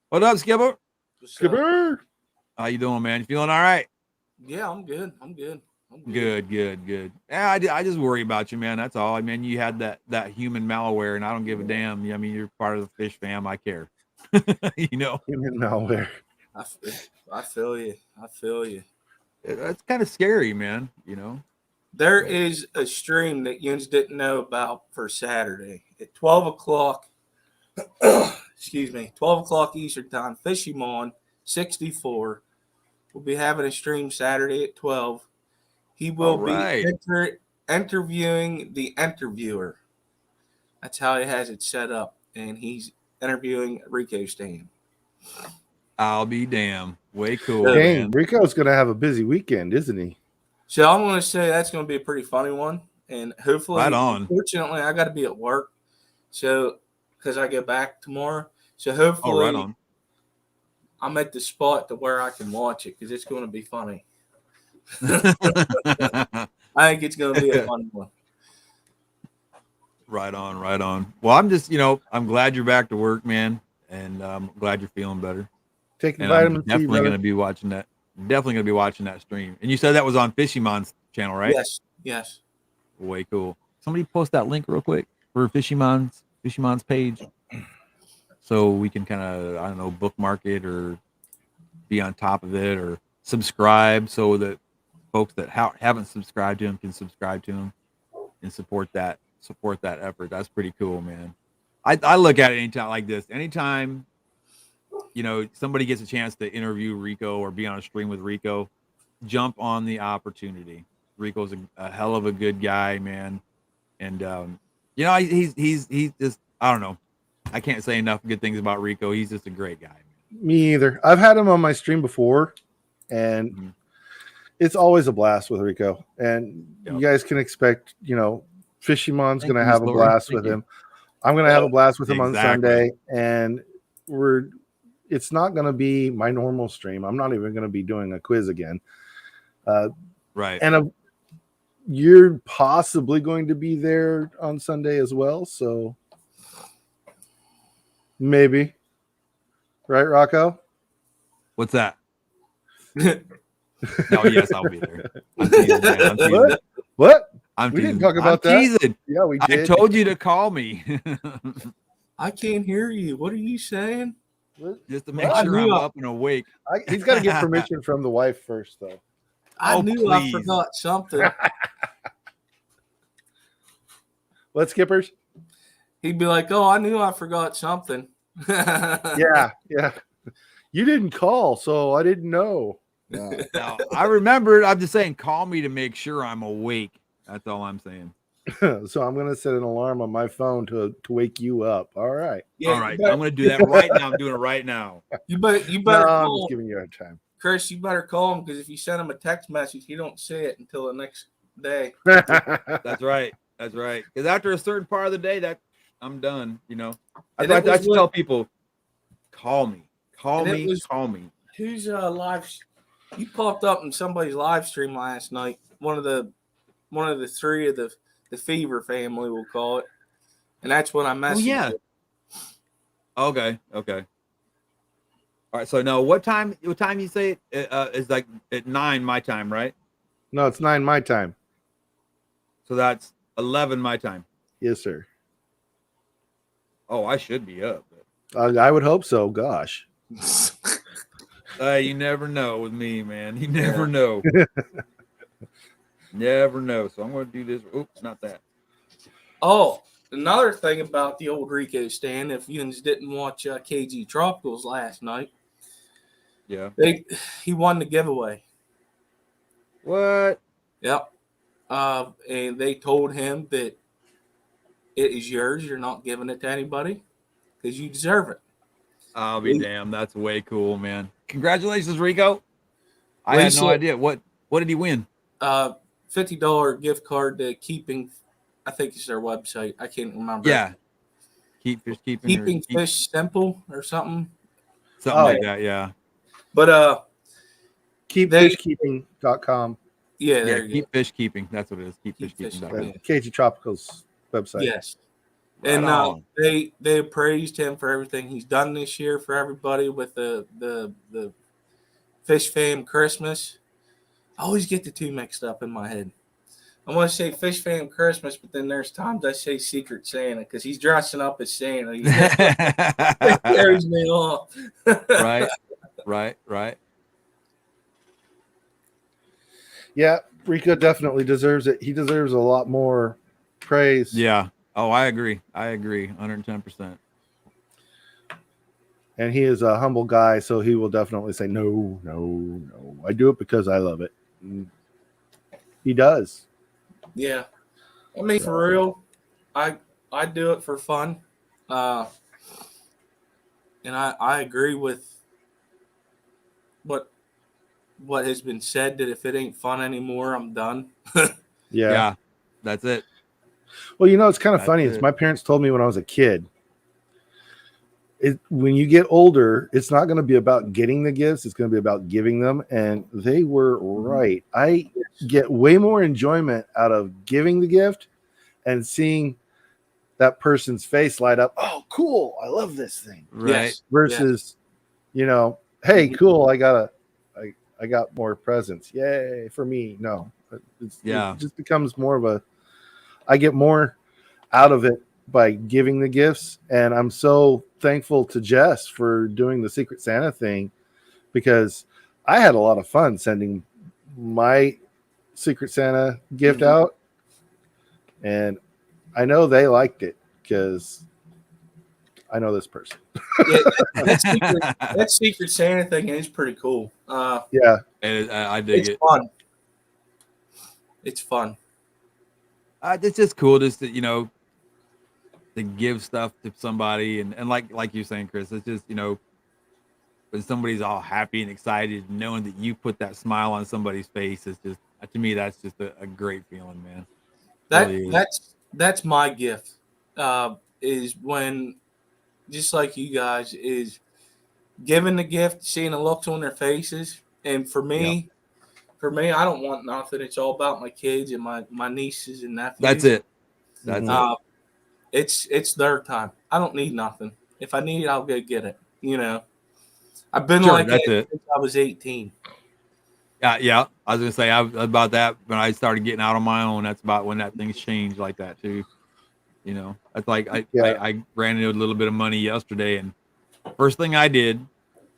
what up, Skipper? Skipper, how you doing, man? You feeling all right? Yeah, I'm good. Good. Yeah, I just worry about you, man. That's all. I mean, you had that human malware, and I don't give a damn. I mean, you're part of the fish fam. I care. Human malware. I feel you. That's kind of scary, man. There is a stream that you didn't know about for Saturday at 12 o'clock. Excuse me, 12 o'clock Eastern time. Fishymon 64 will be having a stream Saturday at 12. He will be interviewing the interviewer. That's how he has it set up, and he's interviewing Rico Stan. I'll be damned. Way cool. Dang, man. Rico's gonna have a busy weekend, isn't he? So I'm going to say that's going to be a pretty funny one, and hopefully, right on. Unfortunately, I got to be at work, so because I get back tomorrow. So hopefully, right on. I'm at the spot to where I can watch it because it's going to be funny. I think it's going to be a fun one. Right on. Well, I'm just, I'm glad you're back to work, man, and I'm glad you're feeling better. Taking and vitamin I'm definitely C. Going to be watching that. Definitely going to be watching that stream. And you said that was on Fishymon's channel, right? Yes. Way cool. Somebody post that link real quick for Fishymon's page, so we can kind of, I don't know, bookmark it or be on top of it or subscribe so that folks that haven't subscribed to him can subscribe to him and support that effort. That's pretty cool, man. I look at it anytime like this. Anytime, somebody gets a chance to interview Rico or be on a stream with Rico, jump on the opportunity. Rico's a hell of a good guy, man. And, he's just, I don't know. I can't say enough good things about Rico. He's just a great guy. Man. Me either. I've had him on my stream before, and it's always a blast with Rico. And you guys can expect, Fishymon's going to have a blast with him. I'm going to have a blast with him on Sunday, and it's not going to be my normal stream. I'm not even going to be doing a quiz again. Right. And you're possibly going to be there on Sunday as well. So maybe. Right, Rocko? What's that? Oh, yes, I'll be there. I'm teasing. What? We didn't talk about that. Teasing. Yeah, we did. I told you to call me. I can't hear you. What are you saying? Just to make sure I'm up and awake. He's got to get permission from the wife first, though. I knew I please. forgot something. What, Skippers? He'd be like, "Oh, I knew I forgot something." Yeah. You didn't call, so I didn't know. Now, I remembered. I'm just saying, call me to make sure I'm awake. That's all I'm saying. So I'm going to set an alarm on my phone to wake you up. All right. Yeah, all right. I'm going to do that right now. I'm doing it right now. You better No, call I'm just giving you a time. Chris, you better call him because if you send him a text message, he don't see it until the next day. That's right. That's right. Because after a certain part of the day, that I'm done. You know, I And it was tell people, call me. Who's live? You popped up in somebody's live stream last night. One of the three of the Fever family, we'll call it, and that's when I messaged. Oh yeah. you. Okay. All right. So no, what time you say it is like at 9 my time, right? No, it's 9 my time. So that's 11 my time. Yes, sir. Oh, I should be up. I would hope so. Gosh. You never know with me, man. You never know. Never know. So I'm going to do this. Oops, not that. Oh, another thing about the old Rico stand, if you didn't watch KG Tropicals last night, yeah, he won the giveaway. What? Yep. And they told him that it is yours. You're not giving it to anybody because you deserve it. I'll be damned. That's way cool, man. Congratulations, Rico. I had no idea. What did he win? $50 gift card to Keeping. I think it's their website. I can't remember. Yeah. Keeping Fish Simple or something. Something like that, yeah. But keepfishkeeping.com. Yeah, there you Keep Fish Keeping. That's what it is. Keepfishkeeping.com. KG Tropicals website. Yes. And they praised him for everything he's done this year for everybody with the Fish Fam Christmas. I always get the two mixed up in my head. I want to say Fish Fam Christmas, but then there's times I say Secret Santa because he's dressing up as Santa. It carries me off. Right. Yeah, Rico definitely deserves it. He deserves a lot more praise. Yeah. Oh, I agree. 110%. And he is a humble guy, so he will definitely say, no. I do it because I love it. And he does. Yeah. I mean, for real, I do it for fun. And I agree with what has been said, that if it ain't fun anymore, I'm done. Yeah. That's it. Well, it's kind of funny. My parents told me when I was a kid, when you get older, it's not going to be about getting the gifts. It's going to be about giving them. And they were right. I get way more enjoyment out of giving the gift and seeing that person's face light up. Oh, cool. I love this thing. Right. Yes. Versus, hey, cool. I got more presents. Yay for me. No, it just becomes more of I get more out of it by giving the gifts. And I'm so thankful to Jess for doing the Secret Santa thing, because I had a lot of fun sending my Secret Santa gift out. And I know they liked it because I know this person. That Secret Santa thing is pretty cool. Yeah. I dig it. Fun. It's fun. It's just cool just to, to give stuff to somebody. And like you're saying, Chris, it's just, when somebody's all happy and excited, knowing that you put that smile on somebody's face is just, to me, that's just a great feeling, man. That's my gift, is when, just like you guys, is giving the gift, seeing the looks on their faces. And for me, I don't want nothing. It's all about my kids and my nieces and nephews. That's it. That's it. It's their time. I don't need nothing. If I need it, I'll go get it. I've been like that since I was 18. Yeah. I was gonna say about that when I started getting out on my own. That's about when that thing's changed like that too. That's like I ran into a little bit of money yesterday, and first thing I did,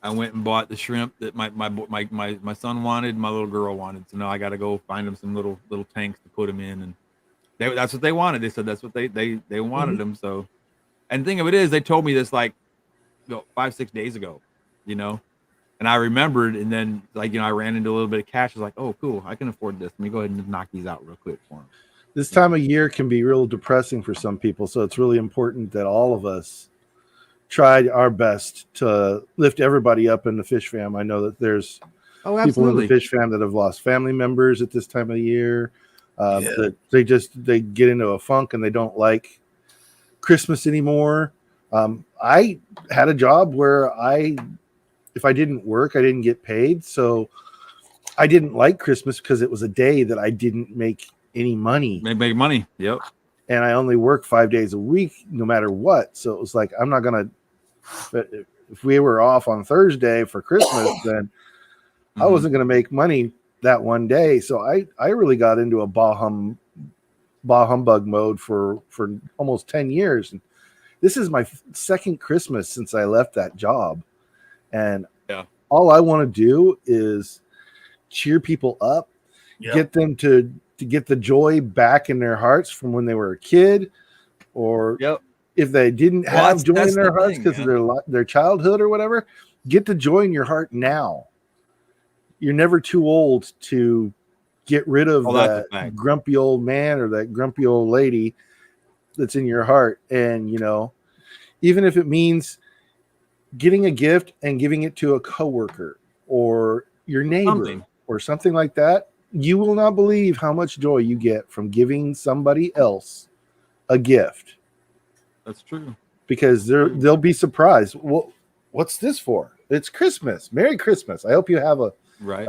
I went and bought the shrimp that my son wanted, my little girl wanted. So now I got to go find them some little tanks to put them in, and that's what they wanted. They said that's what they wanted them. So, and the thing of it is, they told me this 5-6 days ago, and I remembered, and then I ran into a little bit of cash. I was like, oh, cool, I can afford this. Let me go ahead and knock these out real quick for them. This time of year can be real depressing for some people, so it's really important that all of us try our best to lift everybody up in the fish fam. I know that there's people in the fish fam that have lost family members at this time of the year. That they get into a funk and they don't like Christmas anymore. I had a job where if I didn't work, I didn't get paid. So I didn't like Christmas because it was a day that I didn't make any money. Make money. Yep. And I only work 5 days a week, no matter what. So it was like, I'm not going to, if we were off on Thursday for Christmas, then I wasn't going to make money that one day. So I really got into a bah humbug mode for almost 10 years. And this is my second Christmas since I left that job. And all I want to do is cheer people up, get them to get the joy back in their hearts from when they were a kid, or if they didn't have joy in their hearts because of their childhood or whatever, get the joy in your heart now. You're never too old to get rid of that grumpy old man or that grumpy old lady that's in your heart. And, even if it means getting a gift and giving it to a coworker or your neighbor or something like that, you will not believe how much joy you get from giving somebody else a gift. That's true. Because they'll be surprised. Well, what's this for? It's Christmas. Merry Christmas. I hope you have a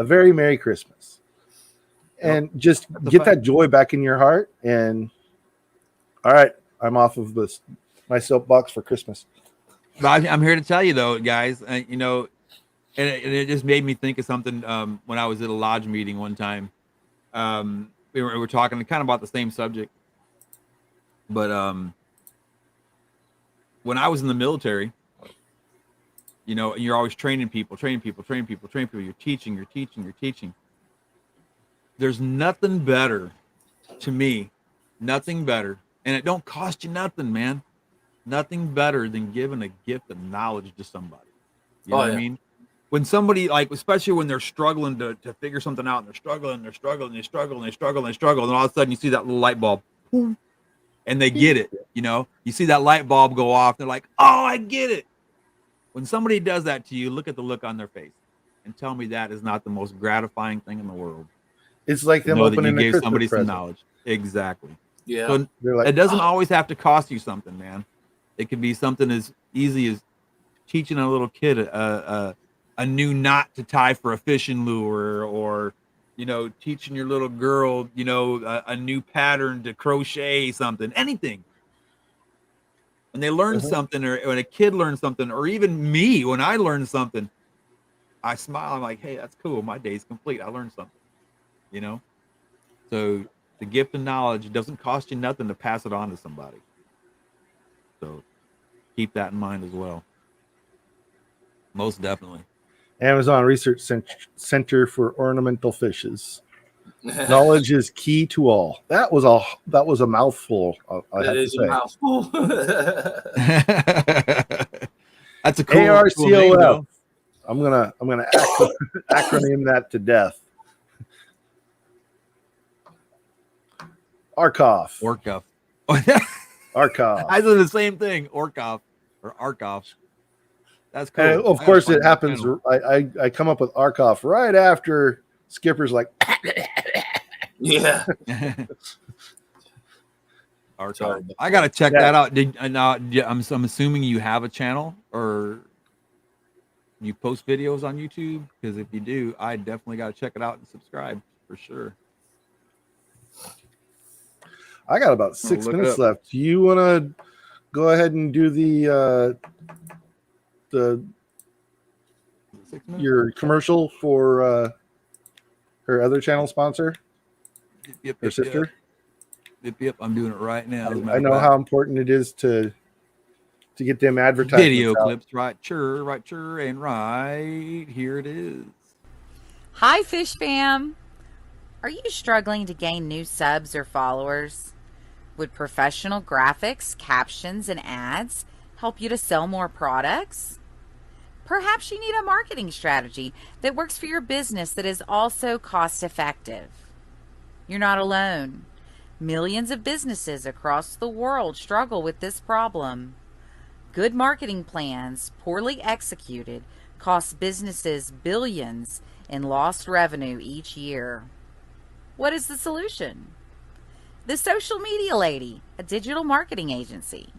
very Merry Christmas. And just get that joy back in your heart. And all right, I'm off of my soapbox for Christmas. I'm here to tell you though, guys, and it just made me think of something when I was at a lodge meeting one time. We were talking kind of about the same subject, but when I was in the military, you're always training people. You're teaching. There's nothing better to me, nothing better, and it don't cost you nothing, man. Nothing better than giving a gift of knowledge to somebody. You know what I mean? When somebody, like, especially when they're struggling to figure something out, and they're struggling, and all of a sudden you see that little light bulb, boom, and they get it. You see that light bulb go off. They're like, "Oh, I get it." When somebody does that to you, look at the look on their face, and tell me that is not the most gratifying thing in the world. It's like them opening a Christmas somebody present. some knowledge. Exactly. Yeah. So it doesn't always have to cost you something, man. It could be something as easy as teaching a little kid a new knot to tie for a fishing lure, or teaching your little girl a new pattern to crochet something, anything. When they learn something, or when a kid learns something, or even me, when I learn something, I smile. I'm like, hey, that's cool. My day's complete. I learned something. So the gift of knowledge, it doesn't cost you nothing to pass it on to somebody. So keep that in mind as well. Most definitely. Amazon Research Center for Ornamental Fishes. Knowledge is key to all. That was a mouthful. I have to say. A mouthful. That's a cool ARCOF. Cool name, though. I'm gonna acronym that to death. ARCOF. Orcoff. ARCOF. I do the same thing. Orcoff or Arcoff. That's cool. And of course, it happens. I come up with ARCOF right after Skipper's like, yeah. Arcoff. I gotta check that out. I'm assuming you have a channel, or you post videos on YouTube, because if you do, I definitely gotta check it out and subscribe for sure. I got about 6 minutes left. Do you want to go ahead and do your commercial for her other channel sponsor? Her sister? Yep. I'm doing it right now. I know how important it is to get them advertised. Video clips, right here it is. Hi, Fish Fam. Are you struggling to gain new subs or followers? Would professional graphics, captions, and ads help you to sell more products? Perhaps you need a marketing strategy that works for your business that is also cost-effective. You're not alone. Millions of businesses across the world struggle with this problem. Good marketing plans, poorly executed, cost businesses billions in lost revenue each year. What is the solution? The Social Media Lady, a digital marketing agency.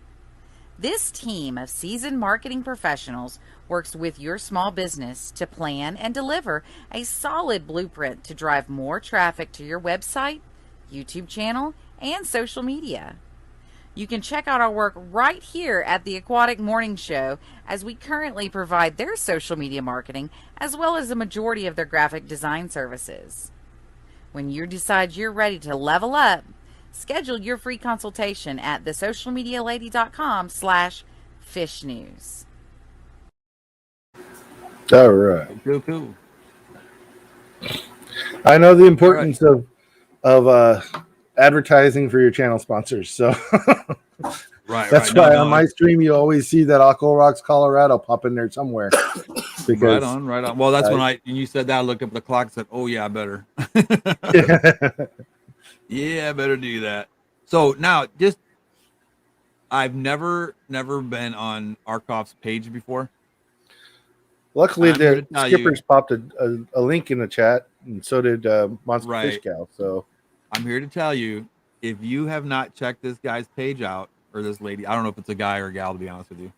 This team of seasoned marketing professionals works with your small business to plan and deliver a solid blueprint to drive more traffic to your website, YouTube channel, and social media. You can check out our work right here at the Aquatic Morning Show, as we currently provide their social media marketing as well as the majority of their graphic design services. When you decide you're ready to level up, schedule your free consultation at thesocialmedialady.com/fishnews. All right. Cool. I know the importance of advertising for your channel sponsors. So that's why on my stream you always see that Aqua Rocks Colorado pop in there somewhere. Right on. Well, that's when you said that, I looked up the clock and said, oh yeah, I better. Yeah, I better do that. So now I've never been on Arkoff's page before. Luckily, the skippers popped a link in the chat, and so did Monster Fish Gal. So I'm here to tell you, if you have not checked this guy's page out, or this lady, I don't know if it's a guy or a gal, to be honest with you.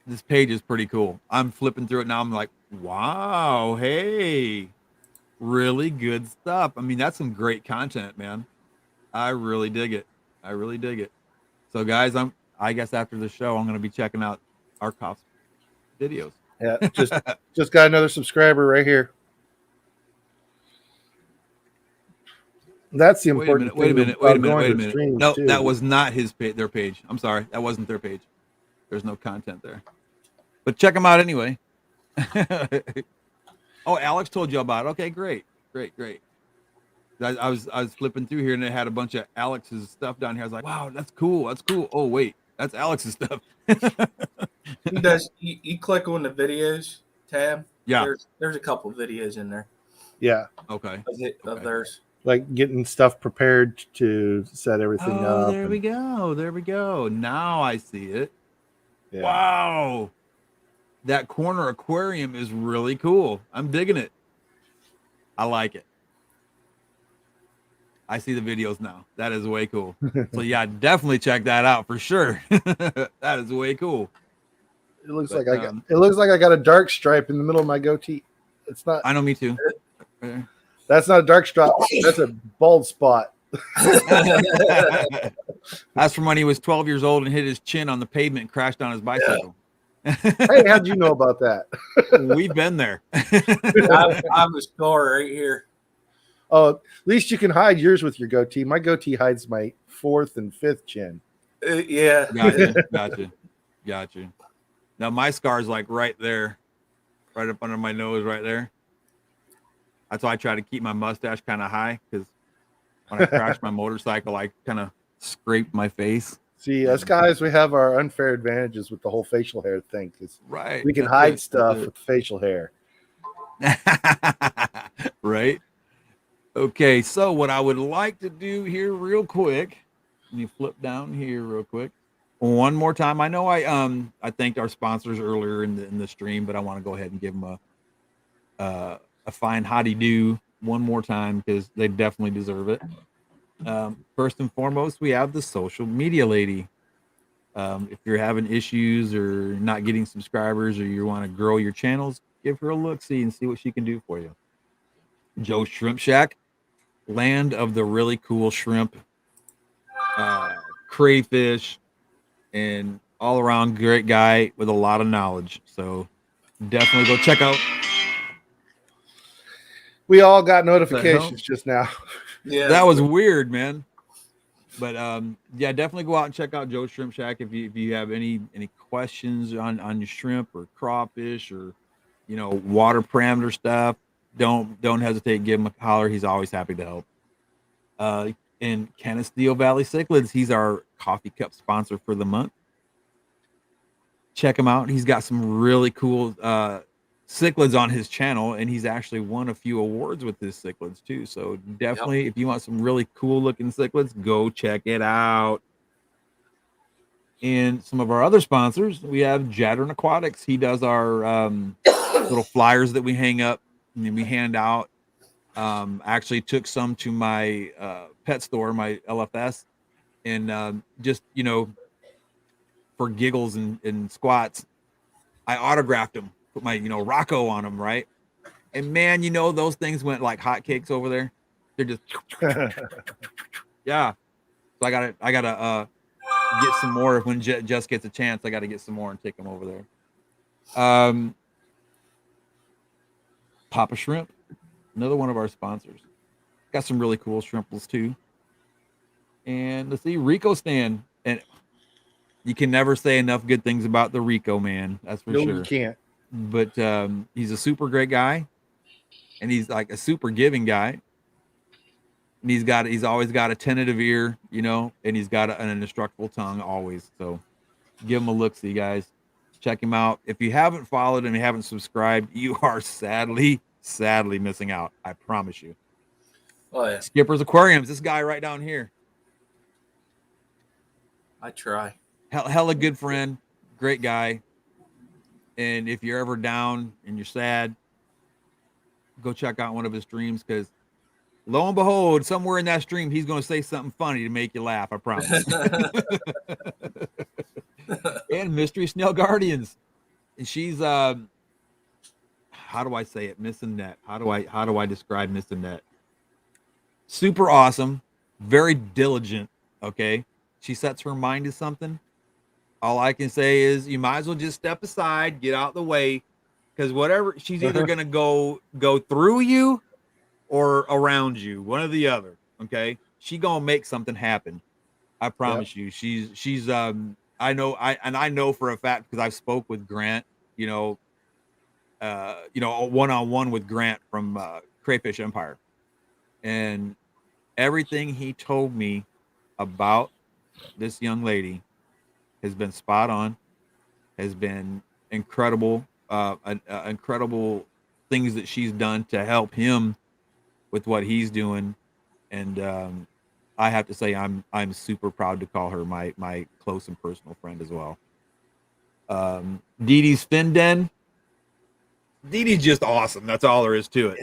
This page is pretty cool. I'm flipping through it now. I'm like, wow, hey, really good stuff. I mean, that's some great content, man. I really dig it. So guys, I guess after the show, I'm going to be checking out Arkoff's videos. Yeah, just got another subscriber right here. That's the important Wait a minute. No, too. that was not their page. I'm sorry. That wasn't their page. There's no content there. But check them out anyway. Oh, Alex told you about it. Okay, great. I was flipping through here and it had a bunch of Alex's stuff down here. I was like, wow, that's cool. Oh, wait, that's Alex's stuff. You click on the videos tab. Yeah. There's a couple of videos in there. Yeah. Okay. Of theirs. Like getting stuff prepared to set everything up. There we go. Now I see it. Yeah. Wow. That corner aquarium is really cool. I'm digging it. I like it. I see the videos now. That is way cool. So yeah, definitely check that out for sure. That is way cool. It looks like I got a dark stripe in the middle of my goatee. It's not. I know, me too. That's not a dark stripe. That's a bald spot. That's from when he was 12 years old and hit his chin on the pavement and crashed on his bicycle. Hey, how'd you know about that? We've been there. I have a scar right here. Oh, at least you can hide yours with your goatee. My goatee hides my 4th and 5th chin. Yeah. Gotcha. Now my scar's like right there, right up under my nose, right there. That's why I try to keep my mustache kind of high, because when I crashed my motorcycle, I kind of scraped my face. See, us guys, we have our unfair advantages with the whole facial hair thing. Right. We can hide stuff with facial hair. Right. Okay, so what I would like to do here real quick, let me flip down here real quick. One more time. I know I thanked our sponsors earlier in the stream, but I want to go ahead and give them a fine howdy do one more time, because they definitely deserve it. First and foremost, we have the Social Media Lady. If you're having issues or not getting subscribers, or you want to grow your channels, give her a look-see and see what she can do for you. Joe's Shrimp Shack, land of the really cool shrimp, crayfish, and all around great guy with a lot of knowledge. So definitely go check out. We all got notifications just now. Yeah, that was weird, man. But yeah, definitely go out and check out Joe's Shrimp Shack if you have any questions on your shrimp or crawfish or water parameter stuff. Don't hesitate. Give him a holler. He's always happy to help. In Canisteo Valley Cichlids, he's our coffee cup sponsor for the month. Check him out. He's got some really cool cichlids on his channel, and he's actually won a few awards with his cichlids too. So definitely, if you want some really cool looking cichlids, go check it out. And some of our other sponsors, we have Jaddern Aquatics. He does our little flyers that we hang up and then we hand out Actually took some to my pet store, my LFS, and just for giggles and squats, I autographed them, put my Rocko on them, right? And man, those things went like hotcakes over there. They're just yeah. So I gotta get some more when Jess gets a chance. I got to get some more and take them over there. Papa Shrimp, another one of our sponsors. Got some really cool shrimples too. And let's see, Rico stand. And you can never say enough good things about the Rico man. That's for No, sure. you can't. But he's a super great guy, and he's like a super giving guy. And he's always got a tentative ear, and he's got an indestructible tongue always. So give him a look, see guys. Check him out. If you haven't followed and you haven't subscribed, you are sadly missing out. I promise you. Oh yeah, Skipper's Aquariums. This guy right down here. I try. Hella good friend, great guy. And if you're ever down and you're sad, go check out one of his streams, because lo and behold, somewhere in that stream, he's going to say something funny to make you laugh. I promise. And Mystery Snail Guardians, and she's how do I say it? Miss Annette. How do I describe Miss Annette? Super awesome, very diligent. Okay, she sets her mind to something. All I can say is you might as well just step aside, get out the way, because whatever, she's either gonna go through you or around you, one or the other. Okay, she gonna make something happen. I promise you. She's I know for a fact, because I've spoke with Grant, one-on-one with Grant from Crayfish Empire, and everything he told me about this young lady has been spot on, has been incredible, incredible things that she's done to help him with what he's doing. And I have to say I'm super proud to call her my close and personal friend as well. Dee Dee's Fin Den. Dee Dee's just awesome. That's all there is to it.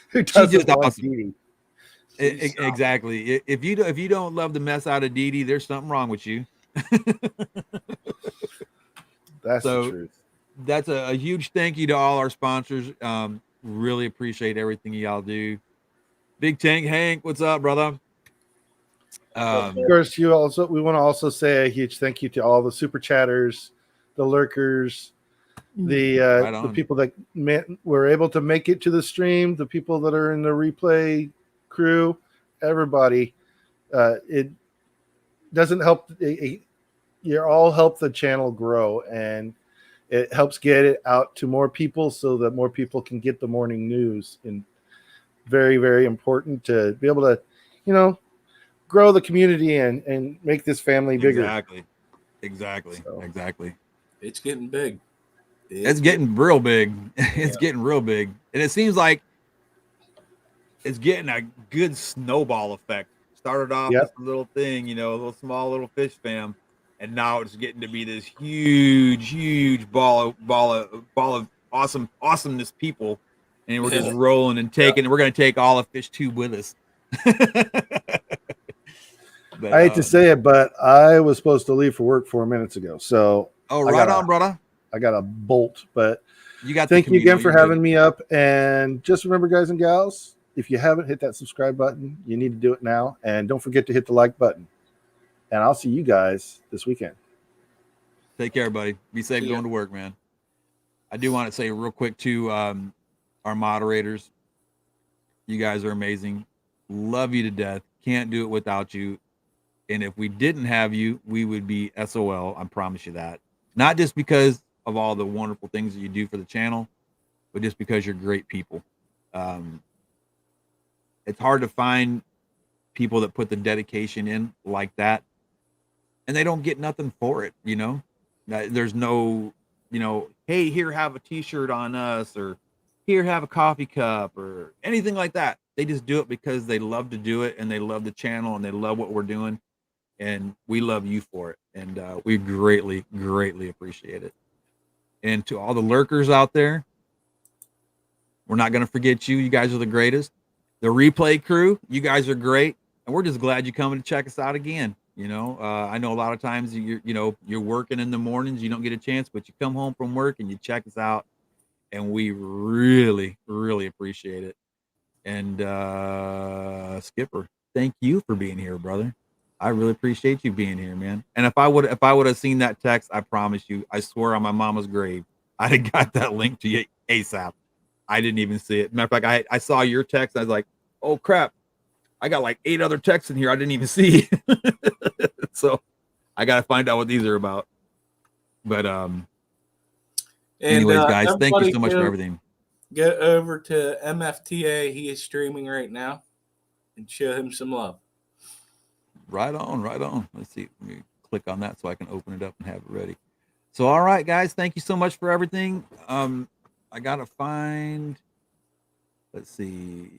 Who She's doesn't just like awesome. Dee Dee? Exactly. If you don't love the mess out of Dee Dee, there's something wrong with you. That's the truth. That's a huge thank you to all our sponsors. Really appreciate everything y'all do. Big Tank Hank, what's up, brother? Of course, we want to also say a huge thank you to all the super chatters, the lurkers, the people that were able to make it to the stream, the people that are in the replay crew, everybody. It doesn't help. You all help the channel grow, and it helps get it out to more people so that more people can get the morning news. And very, very important to be able to, grow the community and make this family bigger. Exactly. It's getting big. It's getting real big. It's getting real big. And it seems like it's getting a good snowball effect. Started off as a little thing, a little small little fish fam. And now it's getting to be this huge ball of awesomeness people. And we're just rolling and taking. We're going to take all of Fish Tube with us. But, I hate to say it, but I was supposed to leave for work 4 minutes ago. So right on, brother. I got a bolt, but you thank you again for having me up. And just remember, guys and gals, if you haven't hit that subscribe button, you need to do it now. And don't forget to hit the like button. And I'll see you guys this weekend. Take care, buddy. Be safe going to work, man. I do want to say real quick to our moderators. You guys are amazing. Love you to death. Can't do it without you. And if we didn't have you, we would be SOL. I promise you that. Not just because of all the wonderful things that you do for the channel, but just because you're great people. It's hard to find people that put the dedication in like that, and they don't get nothing for it. There's no, hey, here, have a t-shirt on us, or here, have a coffee cup, or anything like that. They just do it because they love to do it, and they love the channel, and they love what we're doing. And we love you for it. And we greatly appreciate it. And to all the lurkers out there, We're not going to forget you. You guys are the greatest. The replay crew, you guys are great. And we're just glad you're coming to check us out again. You know, I know a lot of times you're working in the mornings, you don't get a chance, but you come home from work and you check us out, and we really, really appreciate it. And Skipper, thank you for being here, brother. I really appreciate you being here, man. And if I would have seen that text, I promise you, I swear on my mama's grave, I'd have got that link to you ASAP. I didn't even see it. Matter of fact, I saw your text. I was like, oh crap, I got like 8 other texts in here I didn't even see. So I got to find out what these are about. But anyways, guys, thank you so much for everything. Get over to MFTA. He is streaming right now, and show him some love. Right on, right on. Let's see. Let me click on that so I can open it up and have it ready. So, all right, guys, thank you so much for everything. I gotta find. Let's see.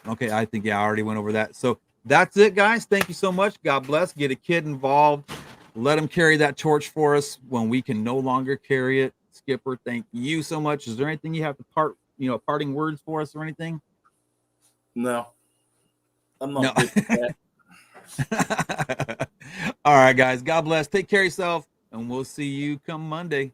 Okay, I think I already went over that. So that's it, guys. Thank you so much. God bless. Get a kid involved. Let them carry that torch for us when we can no longer carry it. Skipper, thank you so much. Is there anything you have to parting words for us or anything? No. I'm not good at that. All right, guys. God bless. Take care of yourself, and we'll see you come Monday.